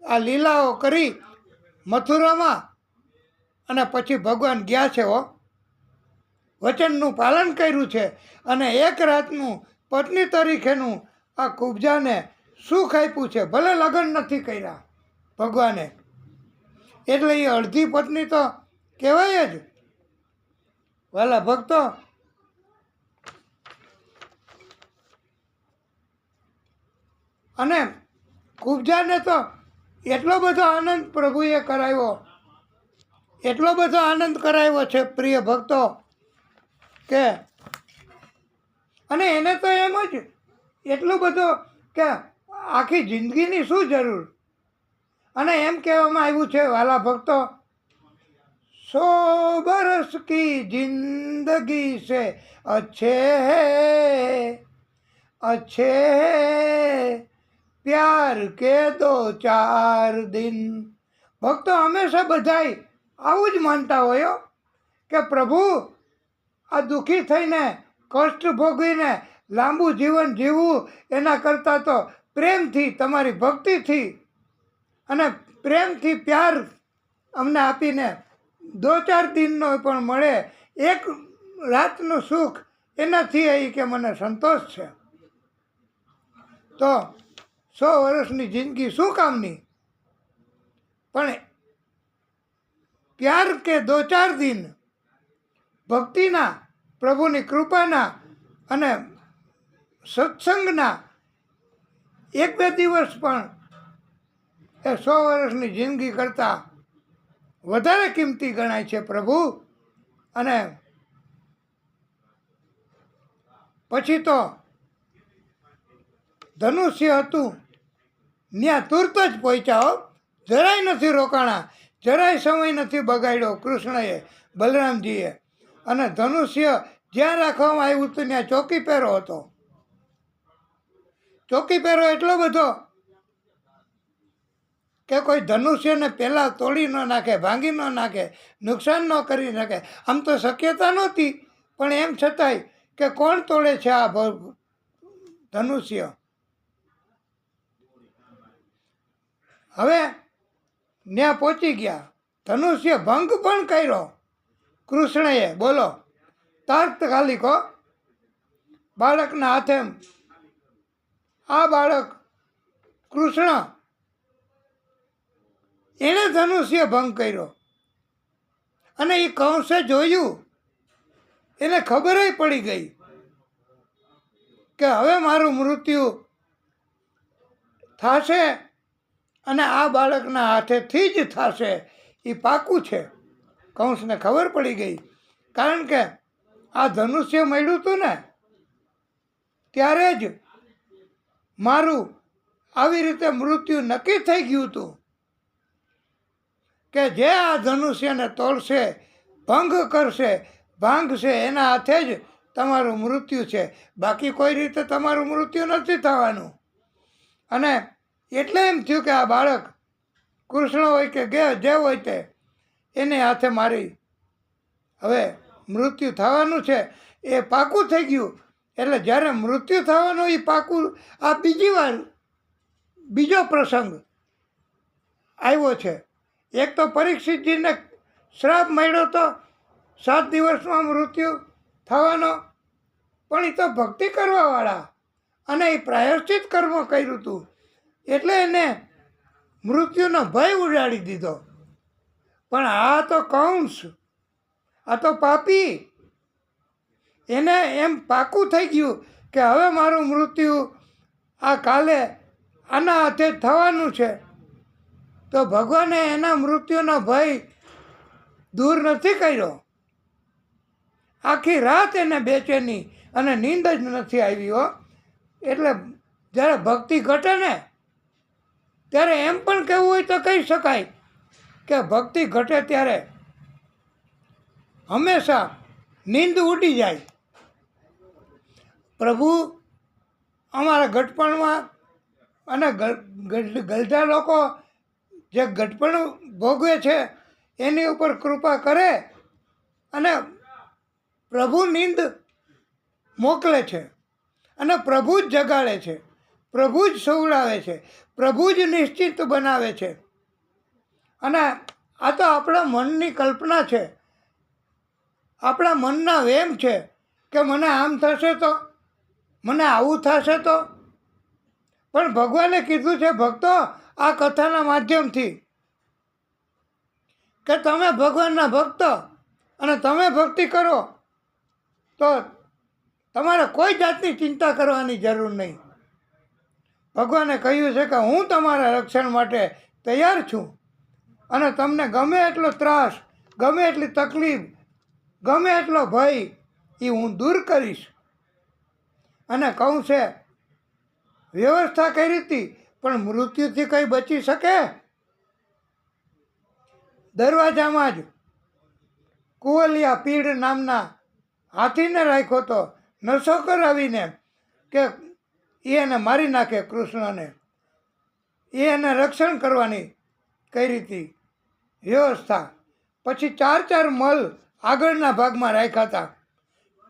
આ લીલાઓ કરી મથુરામાં અને પછી ભગવાન ગયા છે વચનનું પાલન કર્યું છે અને એક રાતનું પત્ની તરીકેનું આ કુબ્જાને સુખ આપ્યું છે. ભલે લગ્ન નથી કર્યા ભગવાને, એટલે એ અડધી પત્ની તો કહેવાય જ. વાલા ભક્તો, અને કુબ્જાને તો એટલો બધો આનંદ પ્રભુએ કરાવ્યો, એટલો બધો આનંદ કરાવ્યો છે પ્રિય ભક્તો કે, અને એને તો એમ જ એટલું બધું કે આખી જિંદગીની શું જરૂર. અને એમ કહેવામાં આવ્યું છે વાલા ભક્તો, 100 बरस की जिंदगी से अच्छे है प्यार के 2-4 दिन. ભક્તો હંમેશા બધાય આવું જ માનતા હોય કે પ્રભુ આ દુઃખી થઈને કષ્ટ ભોગવીને લાંબુ જીવન જીવવું એના કરતાં તો પ્રેમથી, તમારી ભક્તિથી અને પ્રેમથી પ્યાર અમને આપીને 2-4 દિનનો પણ મળે, એક રાતનું સુખ, એનાથી એ કે મને સંતોષ છે. તો 100 વર્ષની જિંદગી શું કામની? પણ પ્યાર કે 2-4 દિન ભક્તિના, પ્રભુની કૃપાના અને સત્સંગના 1-2 દિવસ પણ એ 100 વર્ષની જિંદગી કરતાં વધારે કિંમતી ગણાય છે પ્રભુ. અને પછી તો ધનુષ્ય હતું ત્યાં તુરત જ પહોંચ્યા હો. જરાય નથી રોકાણા, જરાય સમય નથી બગાડ્યો કૃષ્ણએ, બલરામજીએ. અને ધનુષ્ય જ્યાં રાખવામાં આવ્યું હતું ત્યાં ચોકી પહેરો હતો. ચોકી પહેરો એટલો બધો કે કોઈ ધનુષ્યને પહેલાં તોડી ન નાખે, ભાંગી ન નાખે, નુકસાન ન કરી નાખે. આમ તો શક્યતા નહોતી, પણ એમ છતાંય કે કોણ તોડે છે આ ધનુષ્ય. હવે ત્યાં પહોંચી ગયા, ધનુષ્ય ભંગ પણ કર્યો કૃષ્ણએ. બોલો, તાત્કાલિક હો. બાળકના હાથે આ બાળક કૃષ્ણ એણે ધનુષ્ય ભંગ કર્યો. અને એ કંસે જોયું, એને ખબર પડી ગઈ કે હવે મારું મૃત્યુ થશે અને આ બાળકના હાથેથી જ થશે, એ પાકું છે. કંસને ખબર પડી ગઈ, કારણ કે આ ધનુષ્ય મળ્યું હતું ને ત્યારે જ મારું આવી રીતે મૃત્યુ નક્કી થઈ ગયું હતું કે જે આ ધનુષ્યને તોડશે, ભંગ કરશે, ભાંગશે, એના હાથે જ તમારું મૃત્યુ છે. બાકી કોઈ રીતે તમારું મૃત્યુ નથી થવાનું. અને એટલે એમ થયું કે આ બાળક કૃષ્ણ હોય કે જે હોય તે, એને હાથે મારી હવે મૃત્યુ થવાનું છે એ પાકું થઈ ગયું. એટલે જ્યારે મૃત્યુ થવાનું એ પાકું, આ બીજો પ્રસંગ આવ્યો છે. એક તો પરીક્ષિતજીને શ્રાપ મળ્યો તો 7 દિવસમાં મૃત્યુ થવાનો, પણ એ તો ભક્તિ કરવાવાળા અને એ પ્રાયશ્ચિત કર્મ કર્યું હતું એટલે એને મૃત્યુનો ભય ઉડાડી દીધો. પણ આ તો કંસ, આ તો પાપી, એને એમ પાકું થઈ ગયું કે હવે મારું મૃત્યુ આ કાલે આના હાથે જ થવાનું છે. તો ભગવાને એના મૃત્યુનો ભય દૂર નથી કર્યો. આખી રાત એને બેચેની અને નીંદ જ નથી આવી હો. એટલે જ્યારે ભક્તિ ઘટે ને ત્યારે એમ પણ કહેવું હોય તો કહી શકાય કે ભક્તિ ઘટે ત્યારે હંમેશા નીંદ ઉડી જાય. પ્રભુ અમારા ગઢપણમાં અને ગલઢા લોકો જે ગઢપણ ભોગવે છે એની ઉપર કૃપા કરે અને પ્રભુ નીંદ મોકલે છે અને પ્રભુ જ જગાડે છે, પ્રભુ જ સુવડાવે છે, પ્રભુ જ નિશ્ચિત બનાવે છે. અને આ તો આપણા મનની કલ્પના છે, આપણા મનના વહેમ છે કે મને આમ થશે તો, મને આવું થશે તો. પણ ભગવાને કીધું છે ભક્તો આ કથાના માધ્યમથી કે તમે ભગવાનના ભક્ત અને તમે ભક્તિ કરો તો તમારે કોઈ જાતની ચિંતા કરવાની જરૂર નહીં. ભગવાને કહ્યું છે કે હું તમારા રક્ષણ માટે તૈયાર છું અને તમને ગમે એટલો ત્રાસ, ગમે એટલી તકલીફ, ગમે એટલો ભય એ હું દૂર કરીશ. અને કંસે વ્યવસ્થા કરી હતી પણ મૃત્યુથી કંઈ બચી શકે? દરવાજામાં જ કુવલિયા પીડ નામના હાથીને રાખ્યો હતો નશો કરાવીને કે એને મારી નાખે કૃષ્ણને. એને રક્ષણ કરવાની કરી હતી વ્યવસ્થા. પછી 4 મલ આગળના ભાગમાં રાખ્યા હતા,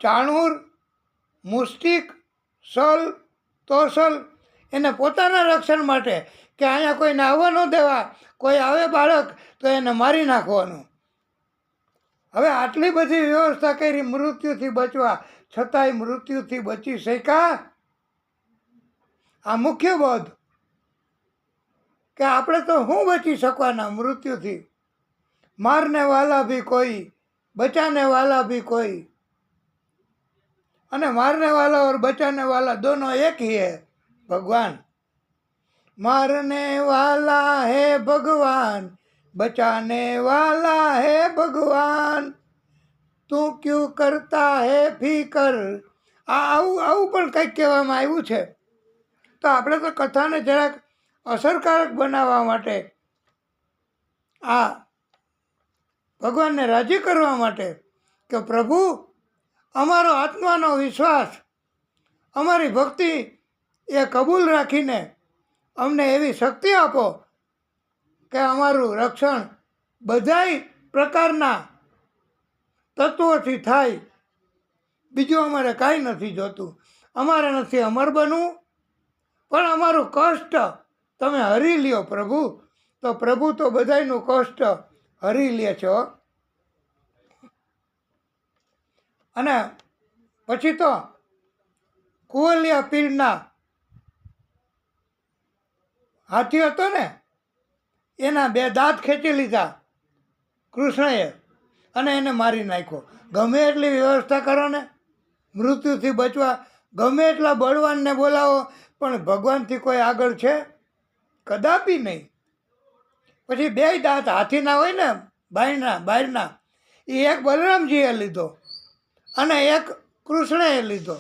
ચાણૂર, મુષ્ટિક, સલ, તોસલ, એને પોતાના રક્ષણ માટે કે અહીંયા કોઈને આવવા ન દેવા, કોઈ આવે બાળક તો એને મારી નાખવાનું. હવે આટલી બધી વ્યવસ્થા કરી મૃત્યુથી બચવા, છતાંય મૃત્યુથી બચી શક્યા. આ મુખ્ય બોધ કે આપણે તો શું બચી શકવાના મૃત્યુથી. મારને વાલા ભી કોઈ, બચાને વાલા ભી કોઈ. અને मारने वाला और बचाने वाला दोनों एक ही है, भगवान. मारने वाला है भगवान, बचाने वाला है भगवान. तू क्यों करता है फिकर, આવું આવું પણ કંઈક કહેવામાં આવ્યું છે. તો આપણે તો કથાને જરાક અસરકારક બનાવવા માટે, આ ભગવાનને રાજી કરવા માટે કે પ્રભુ અમારો આત્માનો વિશ્વાસ, અમારી ભક્તિ એ કબૂલ રાખીને અમને એવી શક્તિ આપો કે અમારું રક્ષણ બધાય પ્રકારના તત્વોથી થાય. બીજું અમારે કાંઈ નથી જોતું. અમારે નથી અમર બનવું, પણ અમારું કષ્ટ તમે હરી લ્યો પ્રભુ. તો પ્રભુ તો બધાયનું કષ્ટ હરી લે છે. અને પછી તો કુંવલિયા પીરના હાથી હતો ને, એના 2 દાંત ખેંચી લીધા કૃષ્ણએ અને એને મારી નાખ્યો. ગમે એટલી વ્યવસ્થા કરો ને મૃત્યુથી બચવા, ગમે એટલા બળવાનને બોલાવો, પણ ભગવાનથી કોઈ આગળ છે? કદાપી નહીં. પછી 2 દાંત હાથીના હોય ને બહારના, એ એક બલરામજીએ લીધો અને એક કૃષ્ણએ લીધો.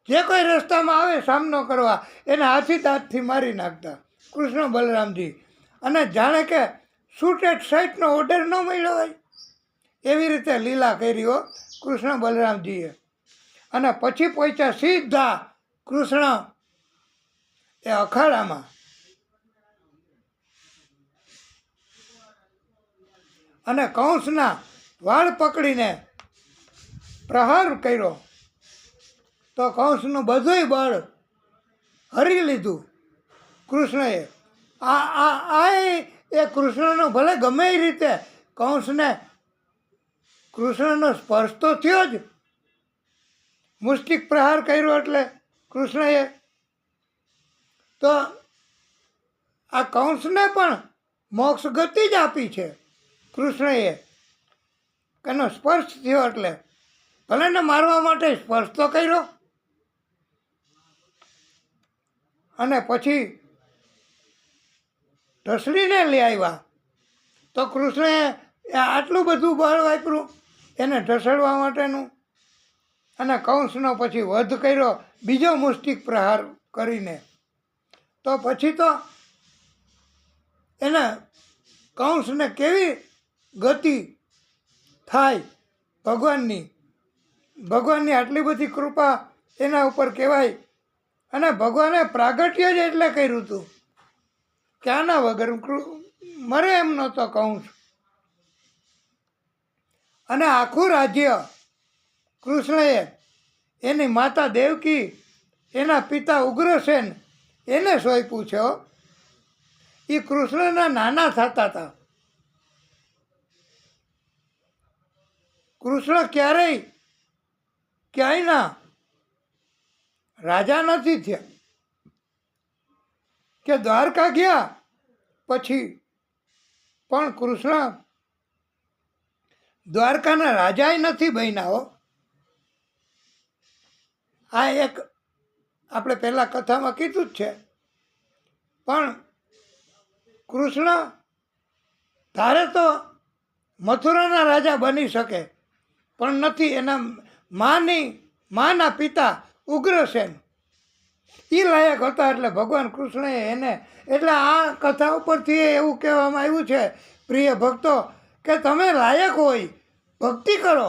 જે કોઈ રસ્તામાં આવે સામનો કરવા, એને હાથી દાંતથી મારી નાખતા કૃષ્ણ બલરામજી. અને જાણે કે શૂટ એટ સાઇટનો ઓર્ડર ન મળ્યો હોય એવી રીતે લીલા કરી કૃષ્ણ બલરામજીએ. અને પછી પહોંચ્યા સીધા કૃષ્ણ એ અખાડામાં. અને કંસના વાળ પકડીને પ્રહાર કર્યો. તો કંસનું બધુંય બળ હરી લીધું કૃષ્ણએ. એ કૃષ્ણનો ભલે ગમે એ રીતે કંસને કૃષ્ણનો સ્પર્શ તો થયો જ. મુષ્ટિક પ્રહાર કર્યો એટલે કૃષ્ણએ, તો આ કંસને પણ મોક્ષ ગતિ જ આપી છે કૃષ્ણએ. એનો સ્પર્શ થયો એટલે ભલે ને મારવા માટે સ્પર્શ તો કર્યો. અને પછી ઢસડીને લઈ આવ્યા. તો કૃષ્ણએ આટલું બધું બળ વાપર્યું એને ઢસડવા માટેનું. અને કંસનો પછી વધ કર્યો બીજો મુષ્ટિક પ્રહાર કરીને. તો પછી તો એને કંસને કેવી ગતિ થાય ભગવાનની આટલી બધી કૃપા એના ઉપર કહેવાય. અને ભગવાને પ્રાગટ્ય જ એટલે કર્યું હતું કે આના વગર મરે એમ નહોતો કંસ. અને આખું રાજ્ય કૃષ્ણએ એની માતા દેવકી, એના પિતા ઉગ્રસેન એને સોંપ્યું છે. એ કૃષ્ણના નાના થતા હતા. કૃષ્ણ ક્યાંયના રાજા નથી થયા. કે દ્વારકા ગયા પછી પણ કૃષ્ણ દ્વારકાના રાજાય નથી બન્યા હો. આ એક આપણે પહેલાં કથામાં કીધું જ છે. પણ કૃષ્ણ ધારે તો મથુરાના રાજા બની શકે, પણ નથી. એના માના પિતા ઉગ્રસેન એ લાયક હતા. એટલે ભગવાન કૃષ્ણએ એને, એટલે આ કથા ઉપરથી એવું કહેવામાં આવ્યું છે પ્રિય ભક્તો, કે તમે લાયક હોય ભક્તિ કરો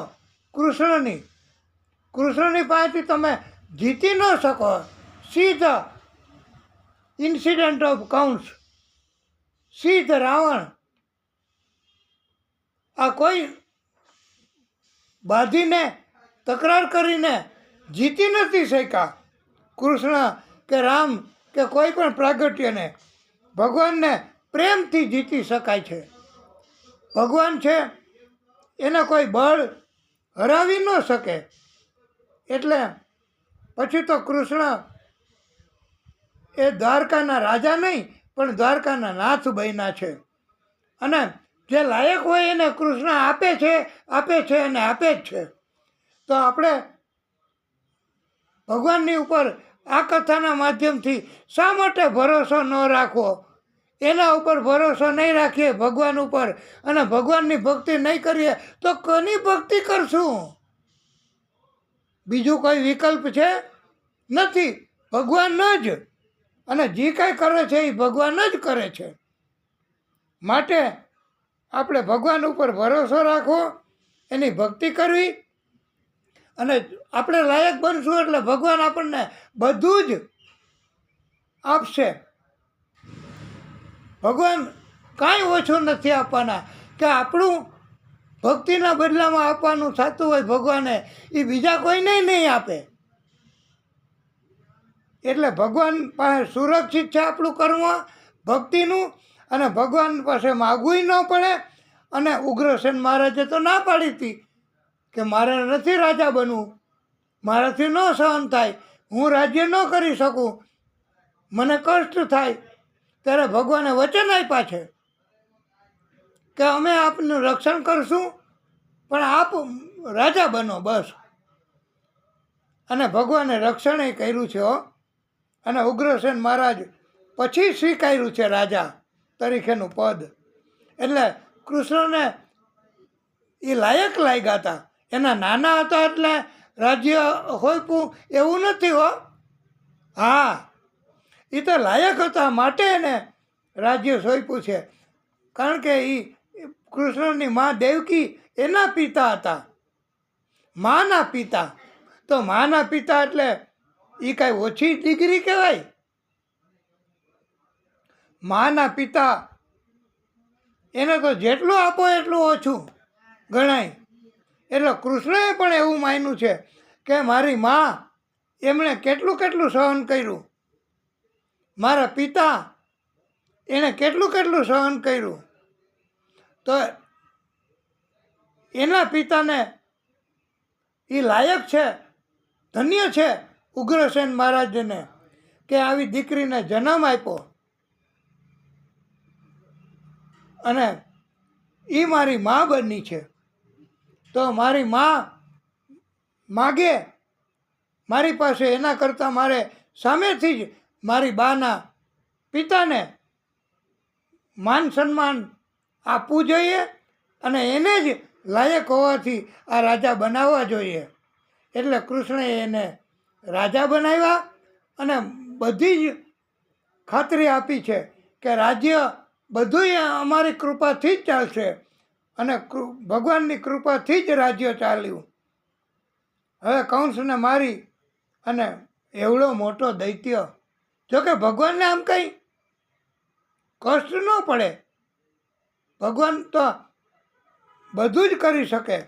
કૃષ્ણની પાસેથી તમે જીતી ન શકો. સીધા ઇન્સિડન્ટ ઓફ કંસ, સીધ રાવણ, આ કોઈ બાંધીને તકરાર કરીને જીતી નથી શક્યા કૃષ્ણ કે રામ કે કોઈ પણ પ્રાગટ્યને. ભગવાનને પ્રેમથી જીતી શકાય છે. ભગવાન છે એને કોઈ બળ હરાવી ન શકે. એટલે પછી તો કૃષ્ણ એ દ્વારકાના રાજા નહીં પણ દ્વારકાના નાથ બન્યા છે. અને જે લાયક હોય એને કૃષ્ણ આપે છે અને આપે જ છે. તો આપણે ભગવાનની ઉપર આ કથાના માધ્યમથી શા માટે ભરોસો ન રાખવો, એના ઉપર ભરોસો નહીં રાખીએ ભગવાન ઉપર, અને ભગવાનની ભક્તિ નહીં કરીએ તો કોની ભક્તિ કરશું? બીજું કોઈ વિકલ્પ છે નથી, ભગવાન જ. અને જે કાંઈ કરે છે એ ભગવાન જ કરે છે. માટે આપણે ભગવાન ઉપર ભરોસો રાખવો, એની ભક્તિ કરવી, અને આપણે લાયક બનશું એટલે ભગવાન આપણને બધું જ આપશે. ભગવાન કાંઈ ઓછું નથી આપવાના. કે આપણું ભક્તિના બદલામાં આપવાનું થતું હોય ભગવાને, એ બીજા કોઈને નહીં આપે. એટલે ભગવાન પાસે સુરક્ષિત છે આપણું કર્મ ભક્તિનું, અને ભગવાન પાસે માગવું ન પડે. અને ઉગ્રસેન મહારાજે તો ના પાડી હતી કે મારે નથી રાજા બનવું, મારાથી ન સહન થાય, હું રાજ્ય ન કરી શકું, મને કષ્ટ થાય. ત્યારે ભગવાને વચન આપ્યા છે કે અમે આપનું રક્ષણ કરશું, પણ આપ રાજા બનો બસ. અને ભગવાને રક્ષણ કર્યું છે હો. અને ઉગ્રસેન મહારાજ પછી સ્વીકાર્યું છે રાજા તરીકેનું પદ. એટલે કૃષ્ણને એ લાયક લાગ્યા હતા. એના નાના હતા એટલે રાજ્ય હોઈપું એવું નથી હો. હા, એ તો લાયક હતા માટે એને રાજ્ય સોંપ્યું છે. કારણ કે એ કૃષ્ણની મા દેવકી એના પિતા હતા, માના પિતા. તો માના પિતા એટલે એ કાંઈ ઓછી ડિગ્રી કહેવાય? માના પિતા એને તો જેટલું આપો એટલું ઓછું ગણાય. એટલે કૃષ્ણએ પણ એવું માન્યું છે કે મારી મા એમણે કેટલું કેટલું સહન કર્યું, મારા પિતા એણે કેટલું કેટલું સહન કર્યું. તો એના પિતાને એ લાયક છે, ધન્ય છે ઉગ્રસેન મહારાજને કે આવી દીકરીને જન્મ આપ્યો. અને એ મારી મા બની છે. તો મારી મા માગે મારી પાસે, એના કરતાં મારે સામેથી જ મારી બાના પિતાને માન સન્માન આપવું જોઈએ. અને એને જ લાયક હોવાથી આ રાજા બનાવવા જોઈએ. એટલે કૃષ્ણએ એને રાજા બનાવ્યા. અને બધી જ ખાતરી આપી છે કે રાજ્ય બધુંય અમારી કૃપાથી જ ચાલશે. અને ભગવાનની કૃપાથી જ રાજ્ય ચાલ્યું. હવે કંસને મારી અને એવડો મોટો દૈત્ય, જોકે ભગવાનને આમ કંઈ કષ્ટ ન પડે, ભગવાન તો બધું જ કરી શકે,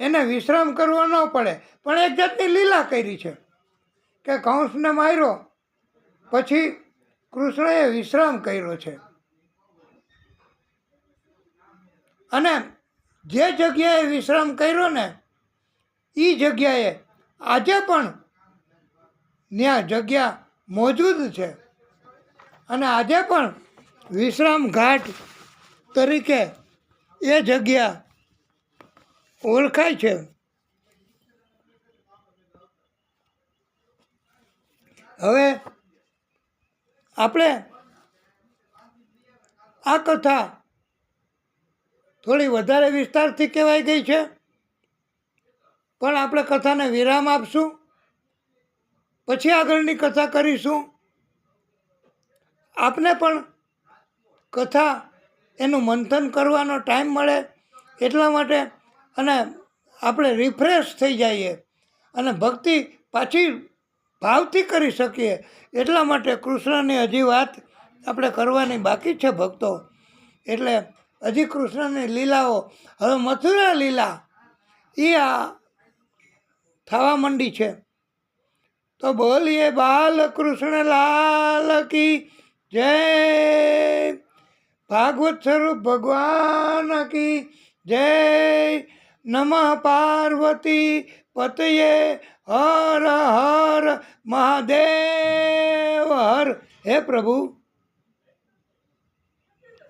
એને વિશ્રામ કરવો ન પડે. પણ એક જાતની લીલા કરી છે કે કંસને માર્યો પછી કૃષ્ણએ વિશ્રામ કર્યો છે. અને જે જગ્યાએ વિશ્રામ કર્યો ને એ જગ્યાએ આજે પણ ત્યાં જગ્યા મોજૂદ છે. અને આજે પણ વિશ્રામ ઘાટ તરીકે એ જગ્યા ઓળખાય છે. હવે આપણે આ કથા થોડી વધારે વિસ્તારથી કહેવાઈ ગઈ છે, પણ આપણે કથાને વિરામ આપશું, પછી આગળની કથા કરીશું. આપને પણ કથા એનું મંથન કરવાનો ટાઈમ મળે એટલા માટે, અને આપણે રિફ્રેશ થઈ જઈએ અને ભક્તિ પાછી ભાવથી કરી શકીએ એટલા માટે કૃષ્ણની હજી વાત આપણે કરવાની બાકી છે ભક્તો. એટલે હજી કૃષ્ણની લીલાઓ, હવે મથુરા લીલા એ આ થવા માંડી છે. તો બોલીએ બાલકૃષ્ણ લાલ કી જય, ભાગવત સ્વરૂપ ભગવાન કી જય. નમઃ પાર્વતી પતયે હર હર મહાદેવ હર. હે પ્રભુ.